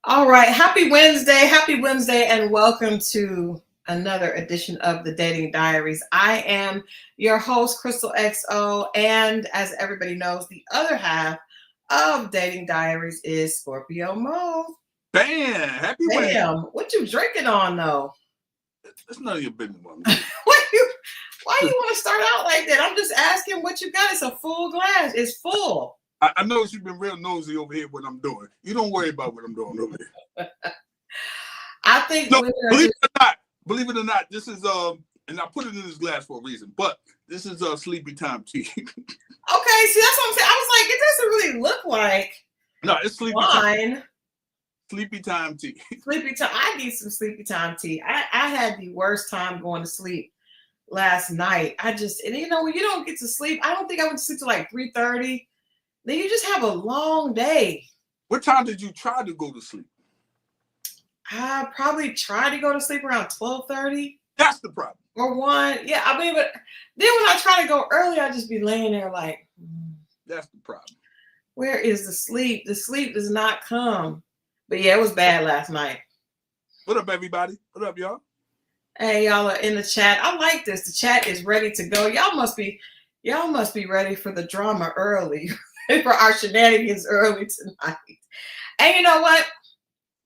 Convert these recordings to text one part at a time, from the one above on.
All right. Happy Wednesday. Happy Wednesday, and welcome to another edition of the Dating Diaries. I am your host, Christal XO, and as everybody knows, the other half of Dating Diaries is Scorpio Moe. Bam! Happy Wednesday. Damn, what you drinking on though? It's none of your business, woman. Why you want to start out like that? I'm just asking what you got. It's a full glass. It's full. I know you've been real nosy over here what I'm doing. You don't worry about what I'm doing over here. I think no, believe it or not, this is and I put it in this glass for a reason, but this is sleepy time tea. Okay, see that's what I'm saying. I was like, it doesn't really look like no, it's sleepy wine. Time. Sleepy time tea. Sleepy time. I need some sleepy time tea. I had the worst time going to sleep last night. And when you don't get to sleep, I don't think I went to sleep till like 3:30. Then you just have a long day. What time did you try to go to sleep? I probably tried to go to sleep around 12:30. That's the problem. Or 1. Yeah, I mean, but then when I try to go early, I just be laying there like, that's the problem. Where is the sleep? The sleep does not come. But yeah, it was bad last night. What up, everybody? What up, y'all? Hey, y'all are in the chat. I like this. The chat is ready to go. Y'all must be ready for the drama early. For our shenanigans early tonight. And you know what?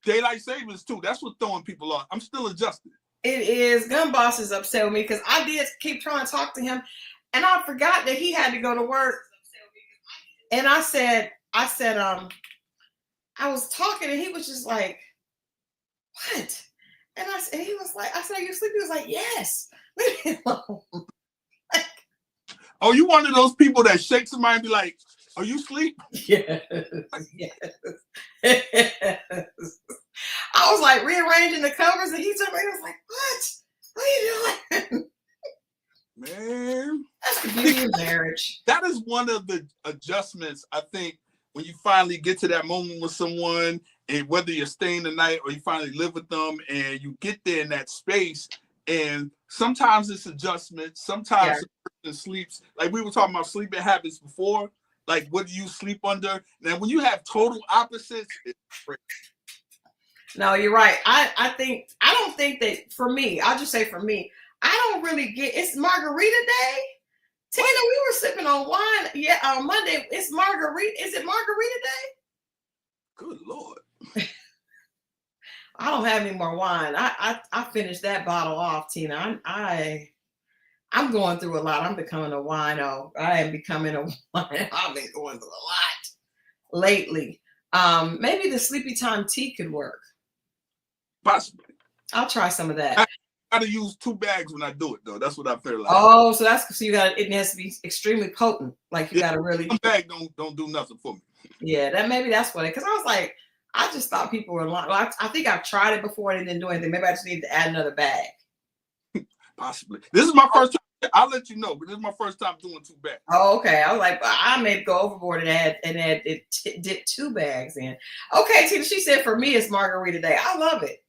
Daylight savings too. That's what's throwing people off. I'm still adjusting. It is. Gun Boss is upset with me because I did keep trying to talk to him, and I forgot that he had to go to work. And I said, I was talking, and he was just like, "What?" And he was like, "I said, are you sleeping?" He was like, "Yes." Leave me alone. Oh, you one of those people that shake somebody and be like, "Are you asleep?" Yes. I was like rearranging the covers, and he was like, "What? What are you doing?" Man, that's the beauty of marriage. That is one of the adjustments, I think, when you finally get to that moment with someone, and whether you're staying the night or you finally live with them, and you get there in that space, and sometimes it's adjustment, sometimes the person sleeps. Like we were talking about sleeping habits before. Like, what do you sleep under? Now, when you have total opposites, it's crazy. No, you're right. I don't think that for me, I'll just say for me, I don't really get, it's margarita day. Tina, we were sipping on wine. Yeah, on Monday. It's margarita. Is it margarita day? Good Lord. I don't have any more wine. I finished that bottle off, Tina. I'm going through a lot. I'm becoming a wino. I am becoming a wino. I've been going through a lot lately. Maybe the sleepy time tea could work. Possibly. I'll try some of that. I gotta use 2 bags when I do it, though. That's what I feel like. Oh, so it has to be extremely potent. Like you gotta really. 1 bag don't do nothing for me. Yeah, that's what it. Because I was like, I just thought people were lying. Well, I think I've tried it before and it didn't do anything. Maybe I just need to add another bag. Possibly. This is my first time. I'll let you know, but this is my first time doing 2 bags. Oh, okay. I was like, I may go overboard and did 2 bags in. Okay, Tina, she said for me it's margarita day. I love it.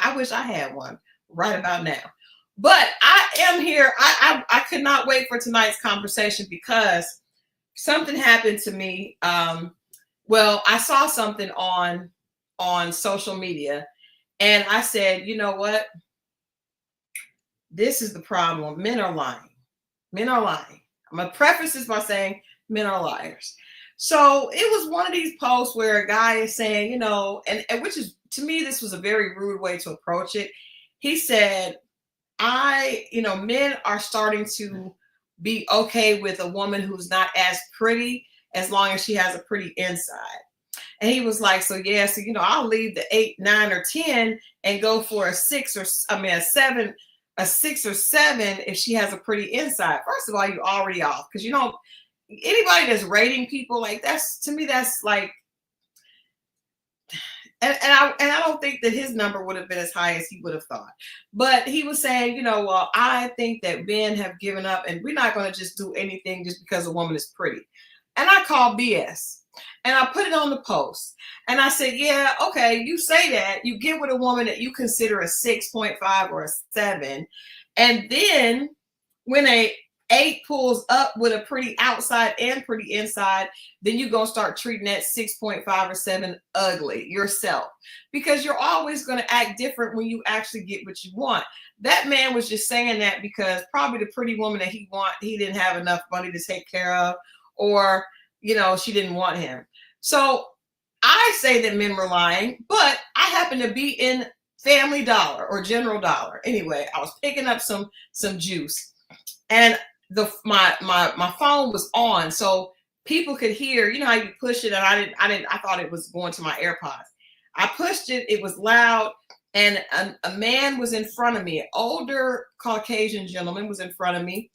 I wish I had one right about now. But I am here. I could not wait for tonight's conversation because something happened to me. Well, I saw something on social media, and I said, you know what? This is the problem. Men are lying. Men are lying. I'm going to preface this by saying men are liars. So it was one of these posts where a guy is saying, and which is, to me, this was a very rude way to approach it. He said, men are starting to be okay with a woman who's not as pretty as long as she has a pretty inside. And he was like, I'll leave the 8, 9, or 10 and go for a 6 or a 7. A 6 or 7 if she has a pretty inside. First of all, you're already off because anybody that's rating people like to me that's like, and I don't think that his number would have been as high as he would have thought. But he was saying, well, I think that men have given up and we're not going to just do anything just because a woman is pretty. And I call BS. And I put it on the post. And I said, yeah, okay, you say that. You get with a woman that you consider a 6.5 or a 7. And then when a 8 pulls up with a pretty outside and pretty inside, then you're going to start treating that 6.5 or 7 ugly yourself, because you're always going to act different when you actually get what you want. That man was just saying that because probably the pretty woman that he didn't have enough money to take care of, or, you know, she didn't want him. So I say that men were lying, but I happen to be in Family Dollar or General Dollar. Anyway, I was picking up some juice, and my phone was on, so people could hear. You know how you push it, and I thought it was going to my AirPods. I pushed it, it was loud, and a man was in front of me. An older Caucasian gentleman was in front of me,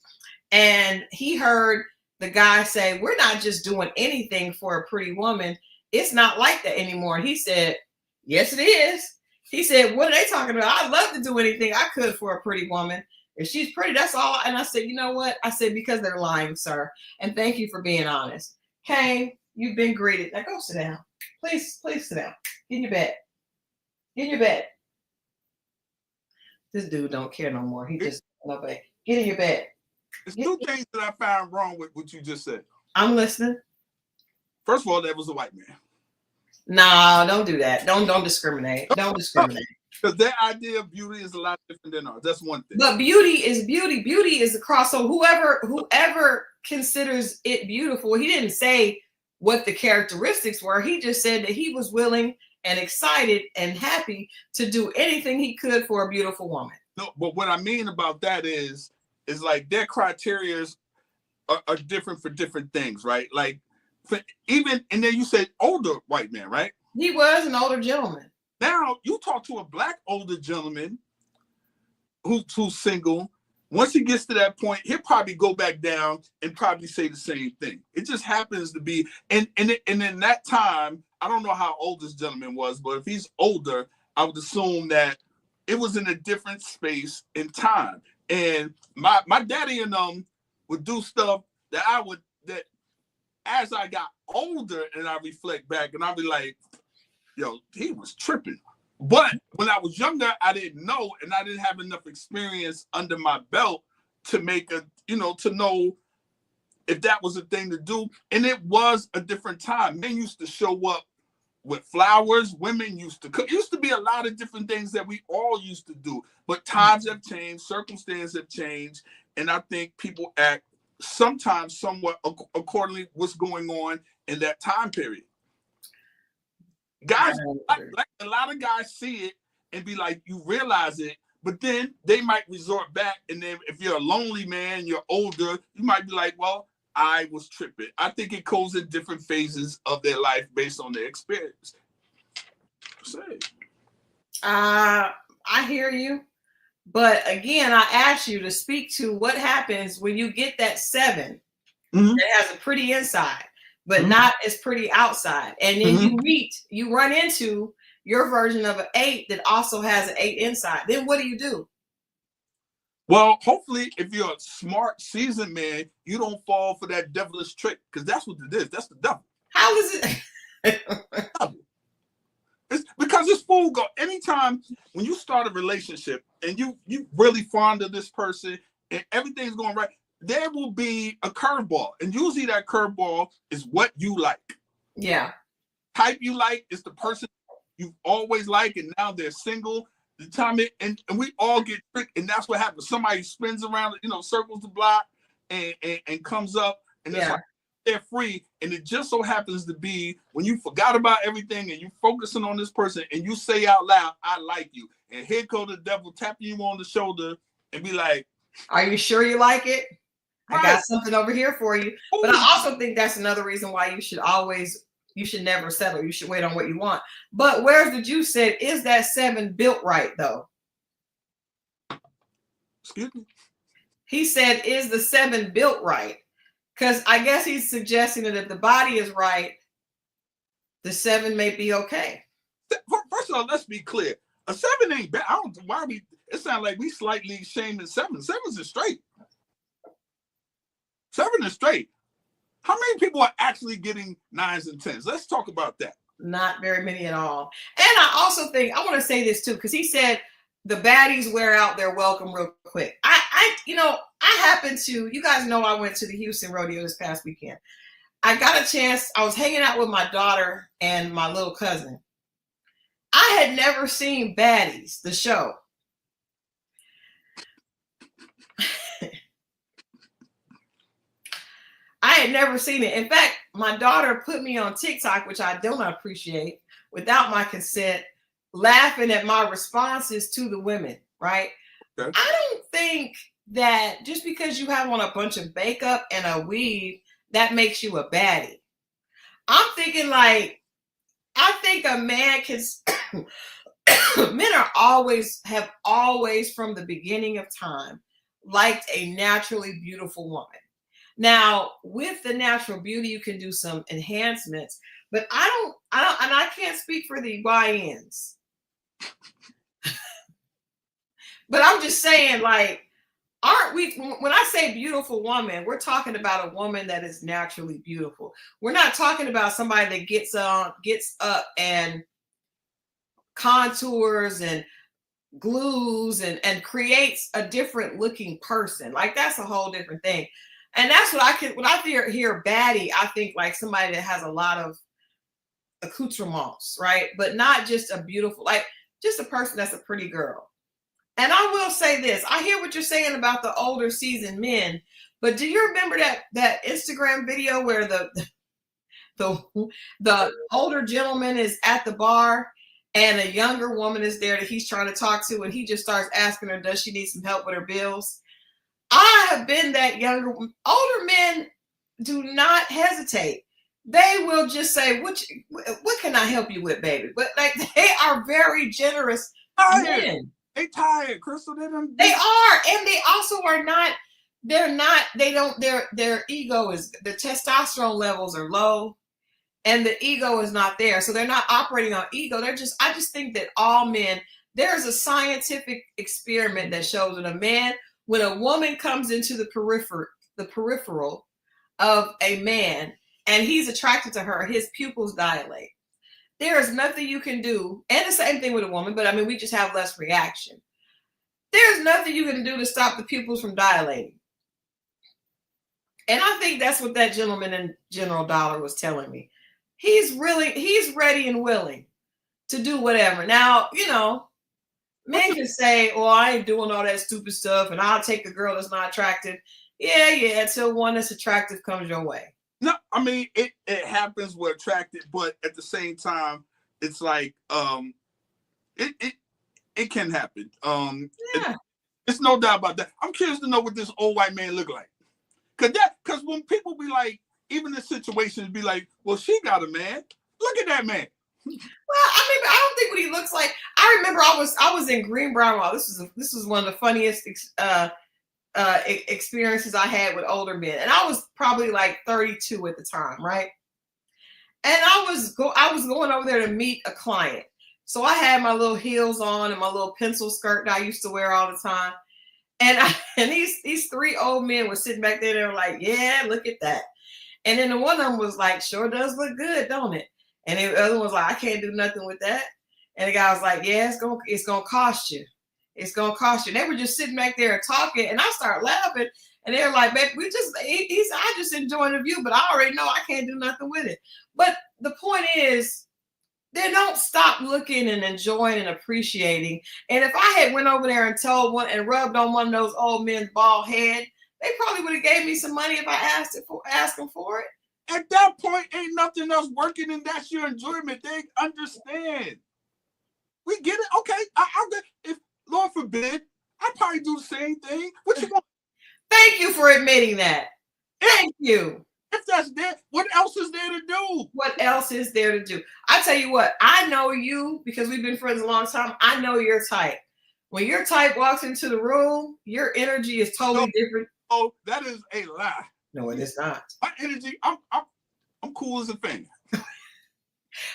and he heard the guy say, "We're not just doing anything for a pretty woman. It's not like that anymore." He said, "Yes, it is." He said, "What are they talking about? I'd love to do anything I could for a pretty woman. If she's pretty, that's all." And I said, "You know what?" I said, "Because they're lying, sir. And thank you for being honest. Kane, you've been greeted. Now go sit down. Please sit down. Get in your bed. Get in your bed." This dude don't care no more. He just, nobody. Get in your bed. There's two things that I found wrong with what you just said. I'm listening. First of all, that was a white man. No, don't do that. Don't discriminate. Don't discriminate. Because their idea of beauty is a lot different than ours. That's one thing. But beauty is beauty. Beauty is a cross. So whoever considers it beautiful, he didn't say what the characteristics were. He just said that he was willing and excited and happy to do anything he could for a beautiful woman. No, but what I mean about that is like their criteria are different for different things, right? Like even, and then you said older white man, right? He was an older gentleman. Now you talk to a black older gentleman who's single. Once he gets to that point, he'll probably go back down and probably say the same thing. It just happens to be, and in that time, I don't know how old this gentleman was, but if he's older, I would assume that it was in a different space and time. And my daddy and would do stuff that as I got older and I reflect back and I'll be like, yo, he was tripping. But when I was younger, I didn't know, and I didn't have enough experience under my belt to to know if that was a thing to do. And it was a different time. Men used to show up with flowers. Women used to cook. It used to be a lot of different things that we all used to do. But times have changed, circumstances have changed, and I think people act sometimes somewhat accordingly what's going on in that time period. Guys, like a lot of guys see it and be like, you realize it, but then they might resort back. And then if you're a lonely man, you're older, you might be like, well, I was tripping. I think it goes in different phases of their life based on their experience. I hear you. But again, I asked you to speak to what happens when you get that 7 that has a pretty inside, but not as pretty outside. And then you run into your version of an 8 that also has an 8 inside. Then what do you do? Well, hopefully, if you're a smart, seasoned man, you don't fall for that devilish trick, because that's what it is. That's the devil. How is it? It's because this fool go anytime when you start a relationship and you really fond of this person and everything's going right, there will be a curveball, and usually that curveball is what you like. Yeah. Type you like is the person you've always liked, and now they're single. The time and we all get tricked, and that's what happens. Somebody spins around, circles the block and comes up, and it's like they're free. And it just so happens to be when you forgot about everything and you're focusing on this person and you say out loud, I like you. And here goes the devil tapping you on the shoulder and be like, are you sure you like it? Right. I got something over here for you. Ooh. But I also think that's another reason why you should never settle. You should wait on what you want. But where's the juice said, is that 7 built right though? Excuse me? He said, is the 7 built right? Because I guess he's suggesting that if the body is right, the 7 may be okay. First of all, let's be clear. A 7 ain't bad. I don't know why it sounds like we slightly shaming 7. 7's is straight. 7 is straight. How many people are actually getting 9s and 10s? Let's talk about that. Not very many at all. And I also think, I want to say this too, because he said, the baddies wear out their welcome real quick. I happen to, you guys know I went to the Houston rodeo this past weekend. I got a chance, I was hanging out with my daughter and my little cousin. I had never seen Baddies, the show. I had never seen it. In fact, my daughter put me on TikTok, which I don't appreciate, without my consent, laughing at my responses to the women, right? Okay. I don't think that just because you have on a bunch of makeup and a weave, that makes you a baddie. I'm thinking like, I think a man can, men have always from the beginning of time liked a naturally beautiful woman. Now, with the natural beauty, you can do some enhancements, but I don't, and I can't speak for the YNs. But I'm just saying, like, aren't we, when I say beautiful woman, we're talking about a woman that is naturally beautiful. We're not talking about somebody that gets up and contours and glues and creates a different looking person. Like, that's a whole different thing. And that's what when I hear baddie, I think like somebody that has a lot of accoutrements, right? But not just a beautiful, like just a person that's a pretty girl. And I will say this, I hear what you're saying about the older seasoned men, but do you remember that Instagram video where the older gentleman is at the bar and a younger woman is there that he's trying to talk to, and he just starts asking her, does she need some help with her bills? I have been that younger. Older men do not hesitate. They will just say, what can I help you with, baby? But like, they are very generous men. They tired, Christal. They are, and they also are not. They're not. They don't. Their ego is, the testosterone levels are low, and the ego is not there. So they're not operating on ego. I just think that all men. There's a scientific experiment that shows that when a woman comes into the peripheral of a man and he's attracted to her, his pupils dilate. There is nothing you can do. And the same thing with a woman, but I mean, we just have less reaction. There's nothing you can do to stop the pupils from dilating. And I think that's what that gentleman in General Dollar was telling me. He's ready and willing to do whatever. Now, men can say, "Oh, I ain't doing all that stupid stuff, and I'll take a girl that's not attractive." Yeah, until one that's attractive comes your way. No, I mean it happens with attractive, but at the same time, it's like it can happen. It's no doubt about that. I'm curious to know what this old white man look like, because when people be like, even in situations, be like, "Well, she got a man. Look at that man." Well, I mean, I don't think what he looks like. I remember I was in Greenbrier Mall. This was one of the funniest experiences I had with older men, and I was probably like 32 at the time, right? And I was going over there to meet a client, so I had my little heels on and my little pencil skirt that I used to wear all the time, and these three old men were sitting back there. They were like, "Yeah, look at that," and then the one of them was like, "Sure does look good, don't it?" And the other one was like, "I can't do nothing with that." And the guy was like, "Yeah, it's gonna cost you. It's gonna cost you." And they were just sitting back there talking, and I started laughing. And they were like, "Baby, I just enjoying the view, but I already know I can't do nothing with it." But the point is, they don't stop looking and enjoying and appreciating. And if I had went over there and told one and rubbed on one of those old men's bald head, they probably would have gave me some money if I asked them for it. At that point, ain't nothing else working, and that's your enjoyment. They understand. We get it. Okay, if Lord forbid, I probably do the same thing. What you want? Thank you for admitting that. Thank you. If that's there, what else is there to do? What else is there to do? I tell you what, I know you because we've been friends a long time. I know your type. When your type walks into the room, your energy is totally different. Oh, that is a lie. No, it is not. My energy, I'm cool as a thing.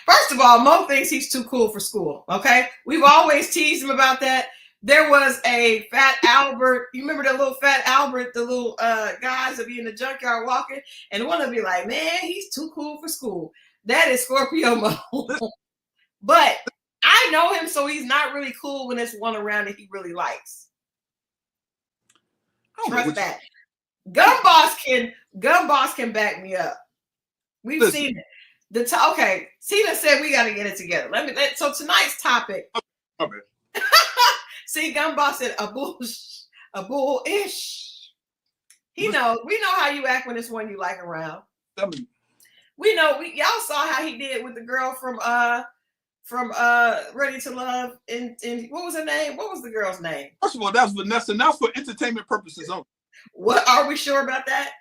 First of all, Mo thinks he's too cool for school. Okay, we've always teased him about that. There was a Fat Albert. You remember the little Fat Albert, the little guys that be in the junkyard walking, and one of them be like, "Man, he's too cool for school." That is Scorpio Moe. But I I know him, so he's not really cool when it's one around that he really likes. Trust that. Gun Boss can back me up. We've seen it. Okay, Tina said we got to get it together. So tonight's topic. Okay. See, Gun Boss said a bull-ish. We know how you act when it's one you like around. We know y'all saw how he did with the girl from Ready to Love and what was her name? What was the girl's name? First of all, that's Vanessa. Now for entertainment purposes only. What are we sure about that?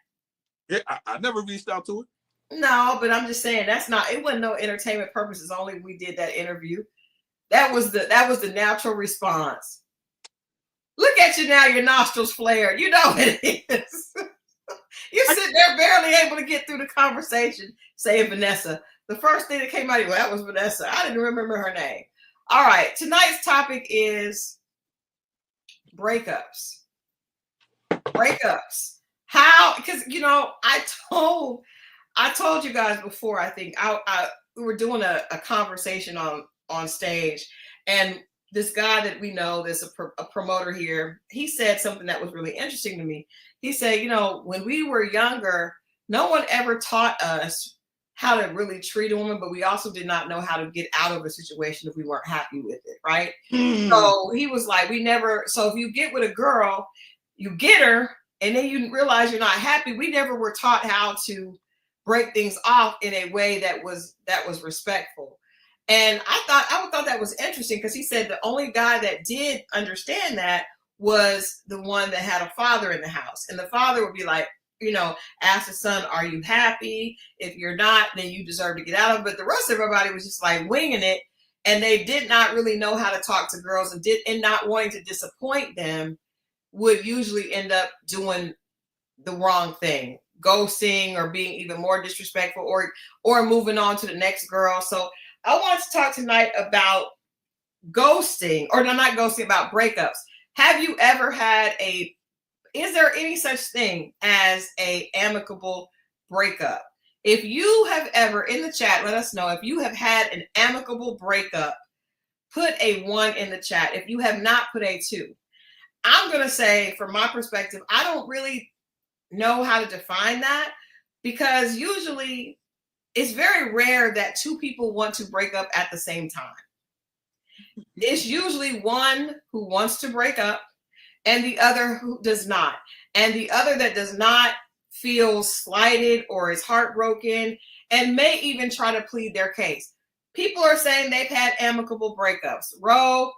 Yeah, I never reached out to it. No, but I'm just saying it wasn't no entertainment purposes only. We did that interview. That was the natural response. Look at you now, your nostrils flared. You know it is. You're sitting there barely able to get through the conversation, saying Vanessa. The first thing that came out of you, that was Vanessa. I didn't remember her name. All right, tonight's topic is breakups. Breakups. How? Because I told you guys before. I think we were doing a conversation on stage, and this guy that we know, there's a promoter here. He said something that was really interesting to me. He said, when we were younger, no one ever taught us how to really treat a woman, but we also did not know how to get out of a situation if we weren't happy with it, right? So he was like, so if you get with a girl, you get her, and then you realize you're not happy. We never were taught how to break things off in a way that was respectful. And I thought that was interesting because he said the only guy that did understand that was the one that had a father in the house. And the father would be like, ask the son, are you happy? If you're not, then you deserve to get out of it. But the rest of everybody was just like winging it. And they did not really know how to talk to girls, and not wanting to disappoint them would usually end up doing the wrong thing, ghosting or being even more disrespectful or moving on to the next girl. So I want to talk tonight about ghosting, or not ghosting, about breakups. Have you ever is there any such thing as a amicable breakup? If you have ever, in the chat, let us know if you have had an amicable breakup. Put a 1 in the chat. If you have not, put a 2. I'm going to say, from my perspective, I don't really know how to define that, because usually it's very rare that two people want to break up at the same time. It's usually one who wants to break up and the other who does not. And the other that does not feels slighted or is heartbroken and may even try to plead their case. People are saying they've had amicable breakups. Ro,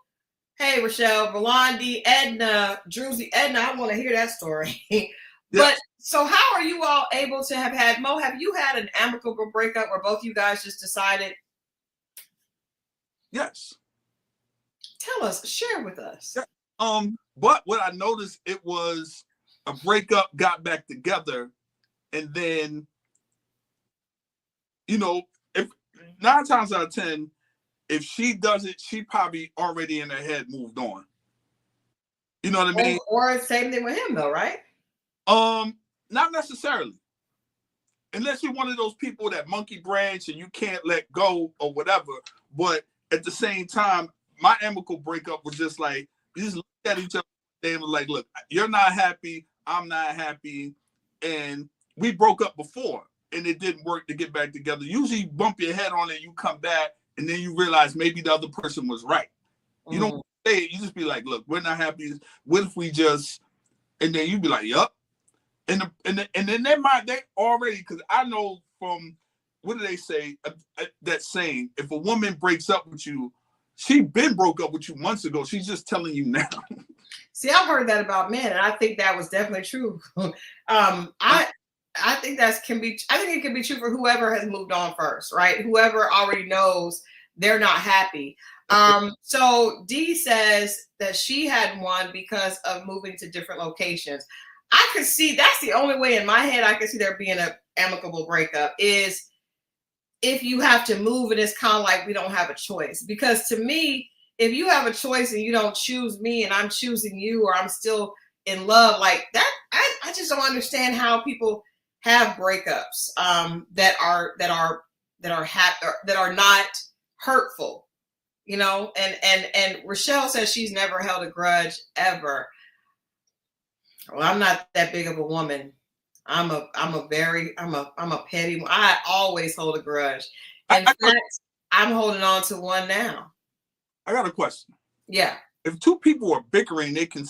hey, Rochelle, Blondie, Edna, Druzy. Edna, I want to hear that story. But so how are you all able to have had, Mo, have you had an amicable breakup where both you guys just decided? Yes. Tell us, share with us. Yeah. But what I noticed, it was a breakup, got back together, and then, if 9 times out of 10, if she does it, she probably already in her head moved on. You know what I mean? Or same thing with him though, right? Not necessarily. Unless you're one of those people that monkey branch and you can't let go or whatever. But at the same time, my amicable breakup was just like, you just looked at each other and was like, look, you're not happy, I'm not happy. And we broke up before and it didn't work to get back together. Usually you bump your head on it, you come back, and then you realize maybe the other person was right. You don't say it, you just be like, look, we're not happy. What if we just, and then you be like, yup. And then they already, because I know from, what do they say, that saying, if a woman breaks up with you, she been broke up with you months ago. She's just telling you now. See, I've heard that about men, and I think that was definitely true. I think I think it can be true for whoever has moved on first, right? Whoever already knows they're not happy. So Dee says that she had one because of moving to different locations. I could see, that's the only way in my head I could see there being an amicable breakup, is if you have to move and it's kind of like we don't have a choice. Because to me, if you have a choice and you don't choose me and I'm choosing you, or I'm still in love, like that, I just don't understand how people have breakups that are not hurtful. you know, and Rochelle says she's never held a grudge ever. Well, I'm not that big of a woman. I'm a petty. I always hold a grudge. In fact, I'm holding on to one now. I got a question. Yeah. If two people are bickering, they can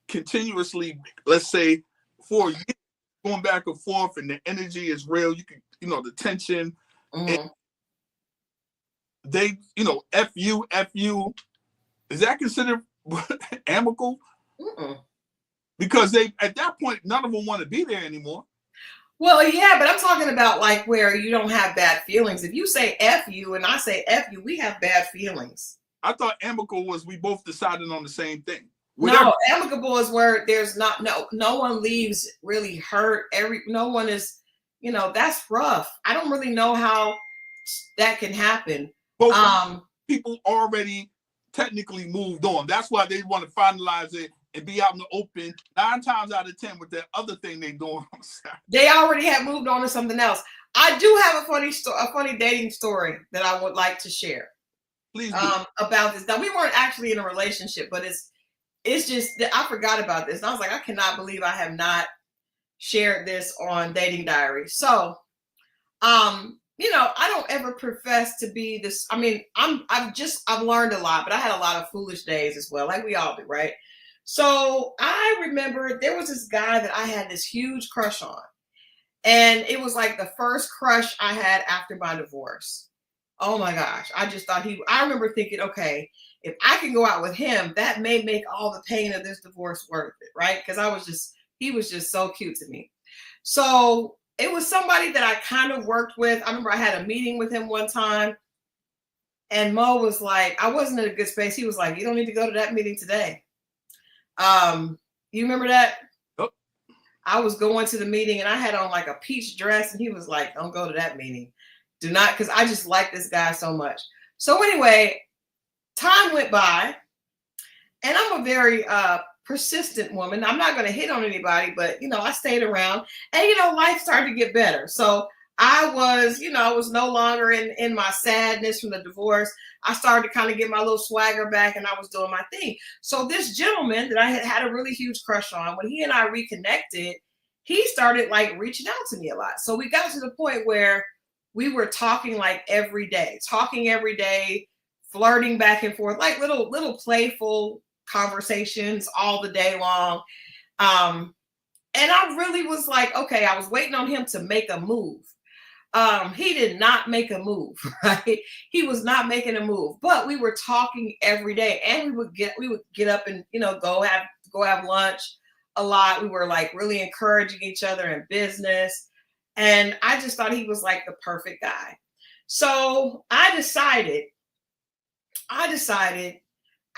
continuously, let's say, for years, going back and forth, and the energy is real. You can, you know, the tension. Mm-hmm. They, you know, F you. Is that considered amicable? Mm-mm. Because they, at that point, none of them want to be there anymore. Well, yeah, but I'm talking about like where you don't have bad feelings. If you say F you and I say F you, we have bad feelings. I thought amicable was we both decided on the same thing. Whatever. No, amicable is where there's no one leaves really hurt. No one is, you know, that's rough. I don't really know how that can happen. But people already technically moved on. That's why they want to finalize it and be out in the open 9 times out of 10 with that other thing they doing. They already have moved on to something else. I do have a funny dating story that I would like to share. Please about this. Now, we weren't actually in a relationship, but it's just that I forgot about this. And I was like, I cannot believe I have not shared this on Dating Diaries. So, you know, I don't ever profess to be this. I mean, I've learned a lot, but I had a lot of foolish days as well, like we all do, right? So I remember there was this guy that I had this huge crush on. And it was like the first crush I had after my divorce. Oh my gosh. I just thought I remember thinking, okay, if I can go out with him, that may make all the pain of this divorce worth it, right? Because he was just so cute to me. So it was somebody that I kind of worked with. I remember I had a meeting with him one time. And Mo was like, I wasn't in a good space. He was like, you don't need to go to that meeting today. You remember that? Oh. I was going to the meeting and I had on like a peach dress and he was like, don't go to that meeting. Do not, because I just like this guy so much. So anyway, time went by and I'm a very persistent woman. I'm not going to hit on anybody, but, you know, I stayed around and, you know, life started to get better. So I was no longer in my sadness from the divorce. I started to kind of get my little swagger back and I was doing my thing. So this gentleman that I had a really huge crush on, when he and I reconnected, he started like reaching out to me a lot. So we got to the point where we were talking like every day, flirting back and forth, like little playful conversations all the day long. And I really was like, okay, I was waiting on him to make a move. He did not make a move, right? He was not making a move, but we were talking every day and we would get up and, you know, go have lunch a lot. We were like really encouraging each other in business. And I just thought he was like the perfect guy. So I decided I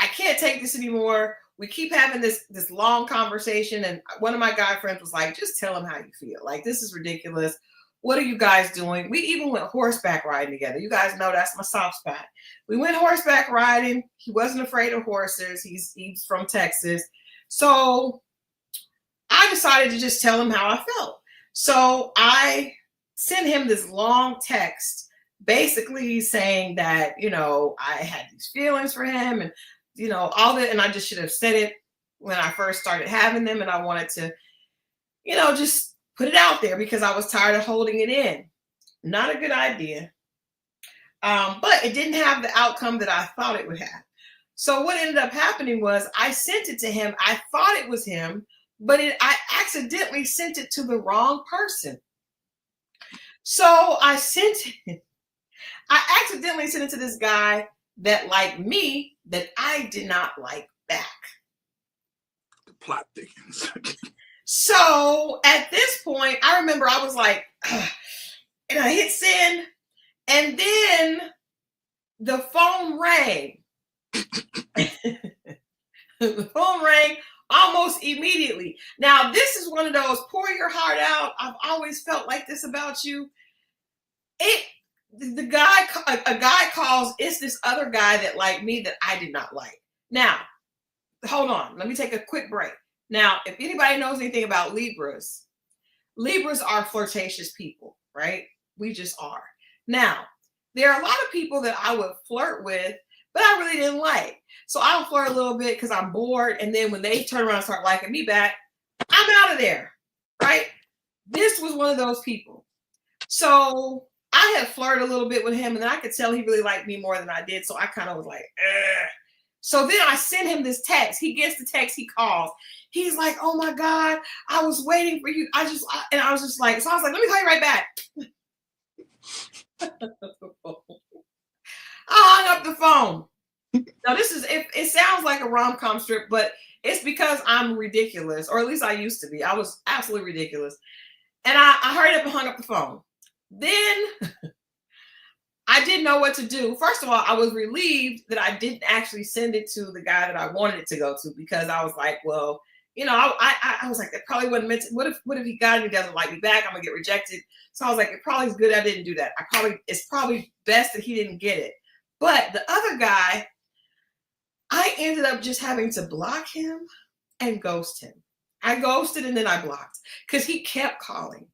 can't take this anymore. We keep having this long conversation. And one of my guy friends was like, just tell him how you feel. Like, this is ridiculous. What are you guys doing? We even went horseback riding together. You guys know that's my soft spot. We went horseback riding. He wasn't afraid of horses. He's from Texas. So I decided to just tell him how I felt. So I sent him this long text, basically saying that, you know, I had these feelings for him and, you know, all that. And I just should have said it when I first started having them. And I wanted to, you know, just put it out there because I was tired of holding it in. Not a good idea. But it didn't have the outcome that I thought it would have. So what ended up happening was I sent it to him. I thought it was him, but I accidentally sent it to the wrong person. So I accidentally sent it to this guy that liked me that I did not like back. The plot thickens. So at this point, I remember I was like, and I hit send, and then the phone rang. The phone rang almost immediately. Now, this is one of those pour your heart out. I've always felt like this about you. A guy calls. It's this other guy that liked me that I did not like. Now, hold on. Let me take a quick break. Now, if anybody knows anything about Libras are flirtatious people, right? We just are. Now, there are a lot of people that I would flirt with, but I really didn't like. So I'll flirt a little bit because I'm bored. And then when they turn around and start liking me back, I'm out of there. Right? This was one of those people. So I had flirted a little bit with him, and then I could tell he really liked me more than I did. So I kind of was like, ugh. So then I sent him this text. He gets the text, he calls. He's like, oh my God, I was waiting for you. I was just like, so I was like, let me call you right back. I hung up the phone. Now this is, it sounds like a rom-com strip, but it's because I'm ridiculous, or at least I used to be. I was absolutely ridiculous. And I hurried up and hung up the phone. Then I didn't know what to do. First of all, I was relieved that I didn't actually send it to the guy that I wanted it to go to, because I was like, well, you know, I was like, that probably wasn't meant to. What if he got it and he doesn't like me back? I'm gonna get rejected. So I was like, it probably is good I didn't do that. It's probably best that he didn't get it. But the other guy, I ended up just having to block him and ghost him. I ghosted and then I blocked because he kept calling.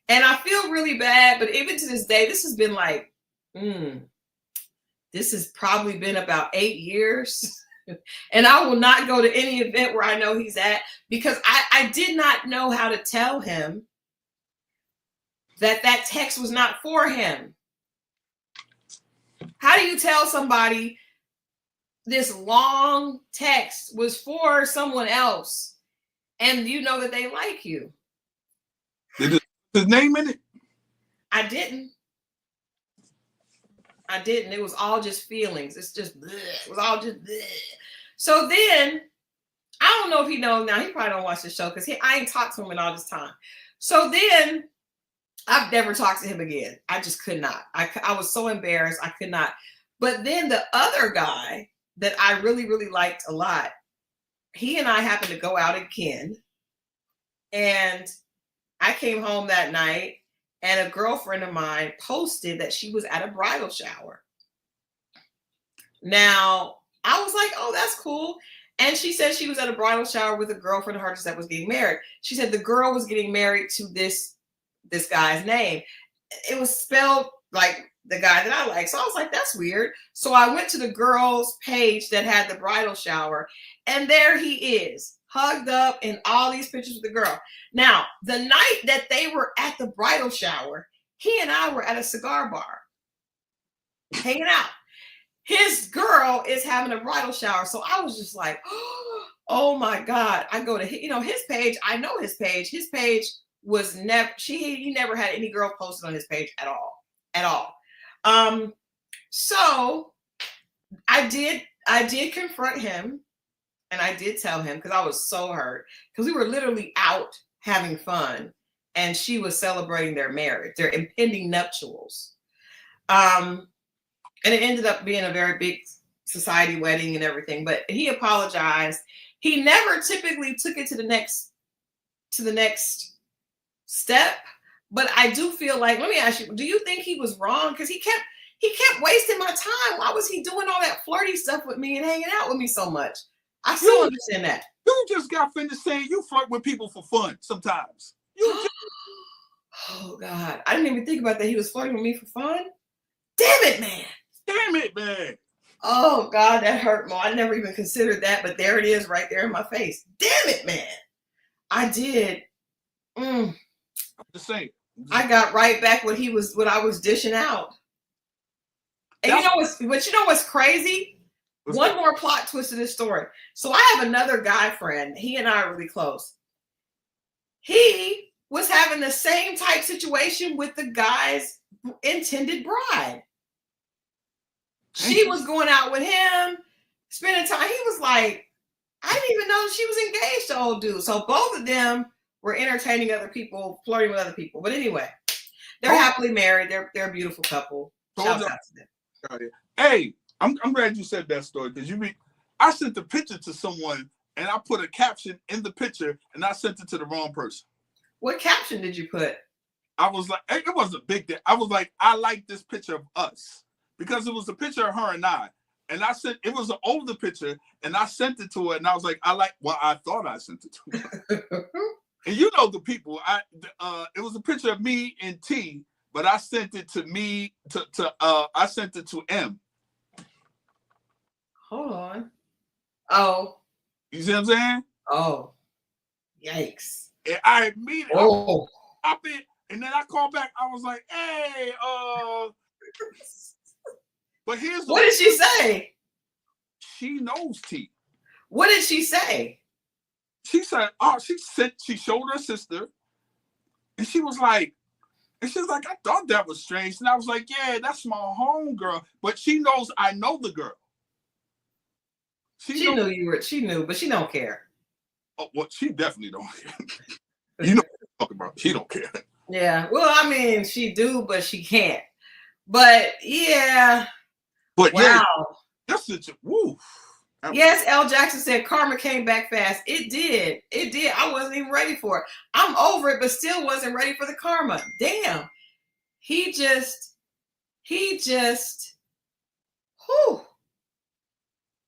And I feel really bad, but even to this day, this has been like, this has probably been about 8 years. And I will not go to any event where I know he's at, because I did not know how to tell him that text was not for him. How do you tell somebody this long text was for someone else and you know that they like you? Did his name in it? I didn't. It was all just feelings. It's just bleh. It was all just bleh. So then, I don't know if he knows now. He probably don't watch the show because I ain't talked to him in all this time. So then, I've never talked to him again. I just could not. I was so embarrassed. I could not. But then the other guy that I really, really liked a lot, he and I happened to go out again. And I came home that night, and a girlfriend of mine posted that she was at a bridal shower. Now, I was like, oh, that's cool. And she said she was at a bridal shower with a girlfriend of hers that was getting married. She said the girl was getting married to this guy's name. It was spelled like the guy that I like. So I was like, that's weird. So I went to the girl's page that had the bridal shower, and there he is, hugged up in all these pictures with the girl. Now, the night that they were at the bridal shower, he and I were at a cigar bar hanging out. His girl is having a bridal shower. So I was just like, oh my God. I go to, his page. I know his page. His page was never, he never had any girl posted on his page at all. So I did confront him, and I did tell him, because I was so hurt, because we were literally out having fun, and she was celebrating their marriage, their impending nuptials. And it ended up being a very big society wedding and everything, but he apologized. He never typically took it to the next step. But I do feel like, let me ask you, do you think he was wrong? Because he kept wasting my time. Why was he doing all that flirty stuff with me and hanging out with me so much? I still understand that. You just got finished saying you flirt with people for fun sometimes. Oh God, I didn't even think about that. He was flirting with me for fun. Damn it, man. Oh God, that hurt, Mo. I never even considered that, but there it is right there in my face. Damn it, man. I did. I'm just saying. I got right back what I was dishing out. And you know what's crazy? One more plot twist to this story. So I have another guy friend. He and I are really close. He was having the same type situation with the guy's intended bride. She was going out with him, spending time. He was like, I didn't even know she was engaged to old dude. So both of them were entertaining other people, flirting with other people. But anyway, they're happily married. They're a beautiful couple. Shout out to them. Hey, I'm glad you said that story, because I sent the picture to someone and I put a caption in the picture and I sent it to the wrong person. What caption did you put? I was like, it wasn't a big deal. I was like, I like this picture of us, because it was a picture of her and I. And it was an older picture, and I sent it to her, and I was like, I thought I sent it to her. And you know the people, it was a picture of me and T, but I sent it to I sent it to M. Hold on. Oh. You see what I'm saying? Oh. Yikes. And I immediately, Oh. and then I called back. I was like, hey, but here's the What did she say? She knows T. What did she say? She said, oh, she showed her sister, and she was like, I thought that was strange. And I was like, yeah, that's my home girl. But she knows I know the girl. She knew you were, she knew, but she don't care. Oh, well, she definitely don't care. You know what I'm talking about. She don't care. Yeah. Well, I mean, she do, but she can't. But yeah. But wow. Yeah, that's such a woo. Yes, L. Jackson said karma came back fast. It did. It did. I wasn't even ready for it. I'm over it, but still wasn't ready for the karma. Damn. He just, whew.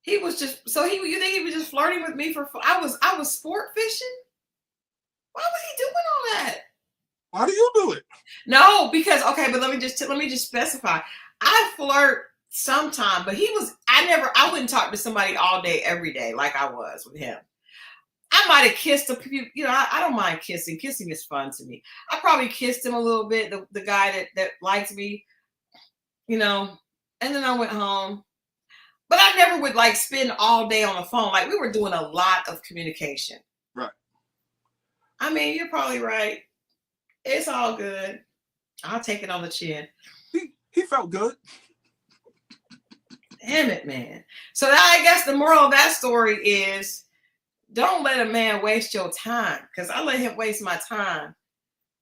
He was just, so you think he was just flirting with me I was sport fishing? Why was he doing all that? Why do you do it? No, because, okay, but let me just specify. I flirt sometime, but I wouldn't talk to somebody all day, every day like I was with him. I might have kissed a few, I don't mind kissing. Kissing is fun to me. I probably kissed him a little bit, the guy that likes me, and then I went home. But I never would like spend all day on the phone. Like we were doing a lot of communication. Right. I mean, you're probably right. It's all good. I'll take it on the chin. He felt good. Damn it, man. So I guess the moral of that story is don't let a man waste your time, because I let him waste my time.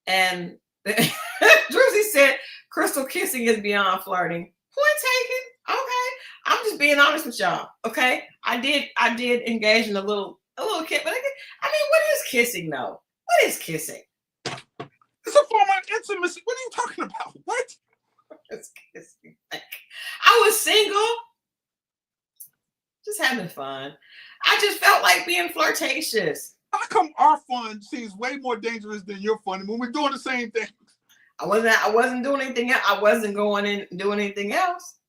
And Druzy said Christal kissing is beyond flirting. Point taken. Okay. I'm just being honest with y'all. Okay. I did engage in a little kiss, but I mean, what is kissing though? What is kissing? It's a form of intimacy. What are you talking about? What? It's kissing. I was single. Just having fun. I just felt like being flirtatious. How come our fun seems way more dangerous than your fun when we're doing the same thing? I wasn't doing anything else. I wasn't going in and doing anything else.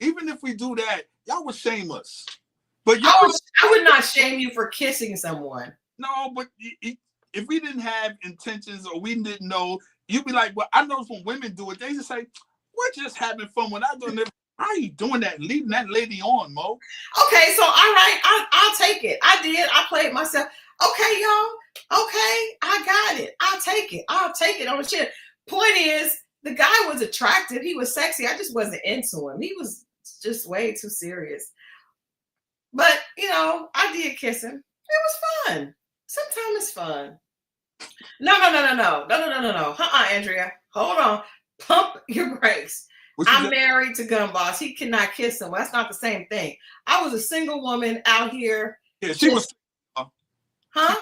Even if we do that, y'all would shame us. But I would not shame you for kissing someone. No, but if we didn't have intentions or we didn't know, you'd be like, well, I know when women do it, they just say, we're just having fun. When I'm doing it, how are you doing that? Leading that lady on, Mo. Okay, so all right, I'll take it. I did. I played myself. Okay, y'all. Okay, I got it. I'll take it. On the chin. Point is, the guy was attractive. He was sexy. I just wasn't into him. He was just way too serious. But, I did kiss him. It was fun. Sometimes it's fun. No. Andrea. Hold on. Pump your brakes. I'm married to Gun Boss. He cannot kiss him. That's not the same thing. I was a single woman out here. Yeah, she was. Huh?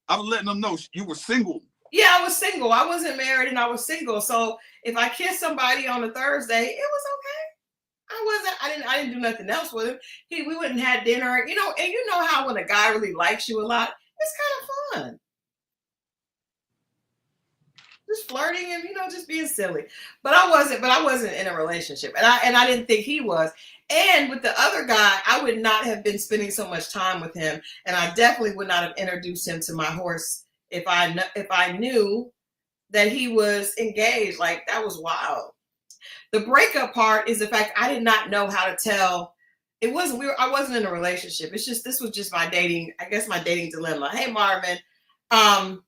I was letting them know you were single. Yeah, I was single. I wasn't married and I was single. So if I kissed somebody on a Thursday, it was okay. I didn't do nothing else with him. We wouldn't have dinner, and you know how when a guy really likes you a lot, it's kind of fun. Just flirting and just being silly. But I wasn't in a relationship. And I didn't think he was. And with the other guy, I would not have been spending so much time with him. And I definitely would not have introduced him to my horse if I knew that he was engaged. Like, that was wild. The breakup part is the fact I did not know how to tell. I wasn't in a relationship. It's just, this was just my dating dilemma. Hey, Marvin, Gun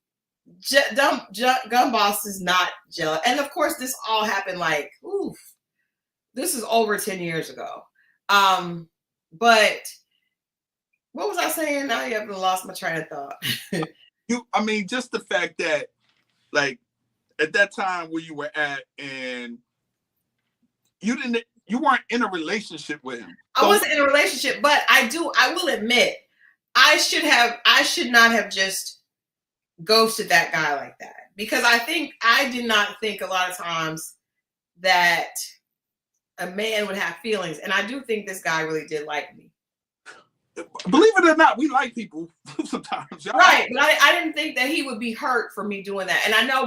Boss is not jealous. And of course, this all happened this is over 10 years ago. But what was I saying? Now you have lost my train of thought. Just the fact that, like, at that time where you were at, and you weren't in a relationship with him. I wasn't in a relationship, but I will admit, I should not have just ghosted that guy like that, because I did not think a lot of times that a man would have feelings. And I do think this guy really did like me. Believe it or not, we like people sometimes. Right. But I didn't think that he would be hurt for me doing that. And I know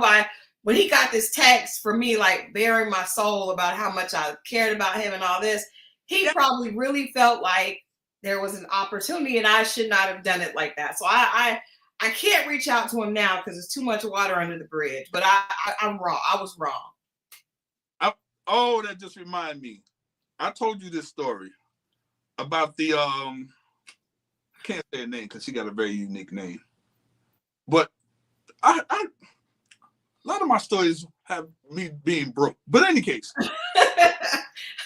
when he got this text for me, like, bearing my soul about how much I cared about him and all this, he probably really felt like there was an opportunity, and I should not have done it like that. So I can't reach out to him now because there's too much water under the bridge. But I'm wrong. I was wrong. Oh, that just reminded me. I told you this story about the I can't say her name because she got a very unique name. But I a lot of my stories have me being broke. But in any case.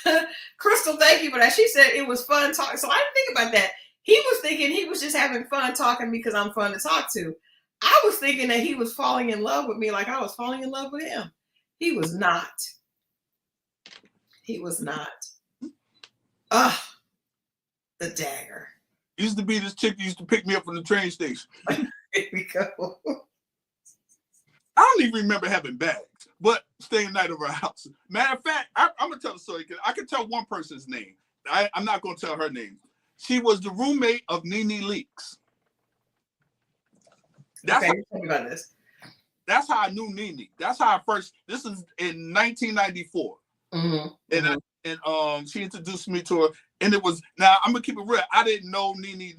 Christal, thank you for that. She said it was fun talking. So I didn't think about that. He was thinking he was just having fun talking because I'm fun to talk to. I was thinking that he was falling in love with me like I was falling in love with him. He was not. He was not. Ugh, the dagger. Used to be this chick who used to pick me up from the train station. Here we go. I don't even remember having bags, but staying the night over her house. Matter of fact, I'm gonna tell the story because I can tell one person's name. I'm not gonna tell her name. She was the roommate of Nene Leakes. That's okay, tell me about this. That's how I knew Nene. That's how I first. This is in 1994, and she introduced me to her, and it was. Now I'm gonna keep it real. I didn't know Nene.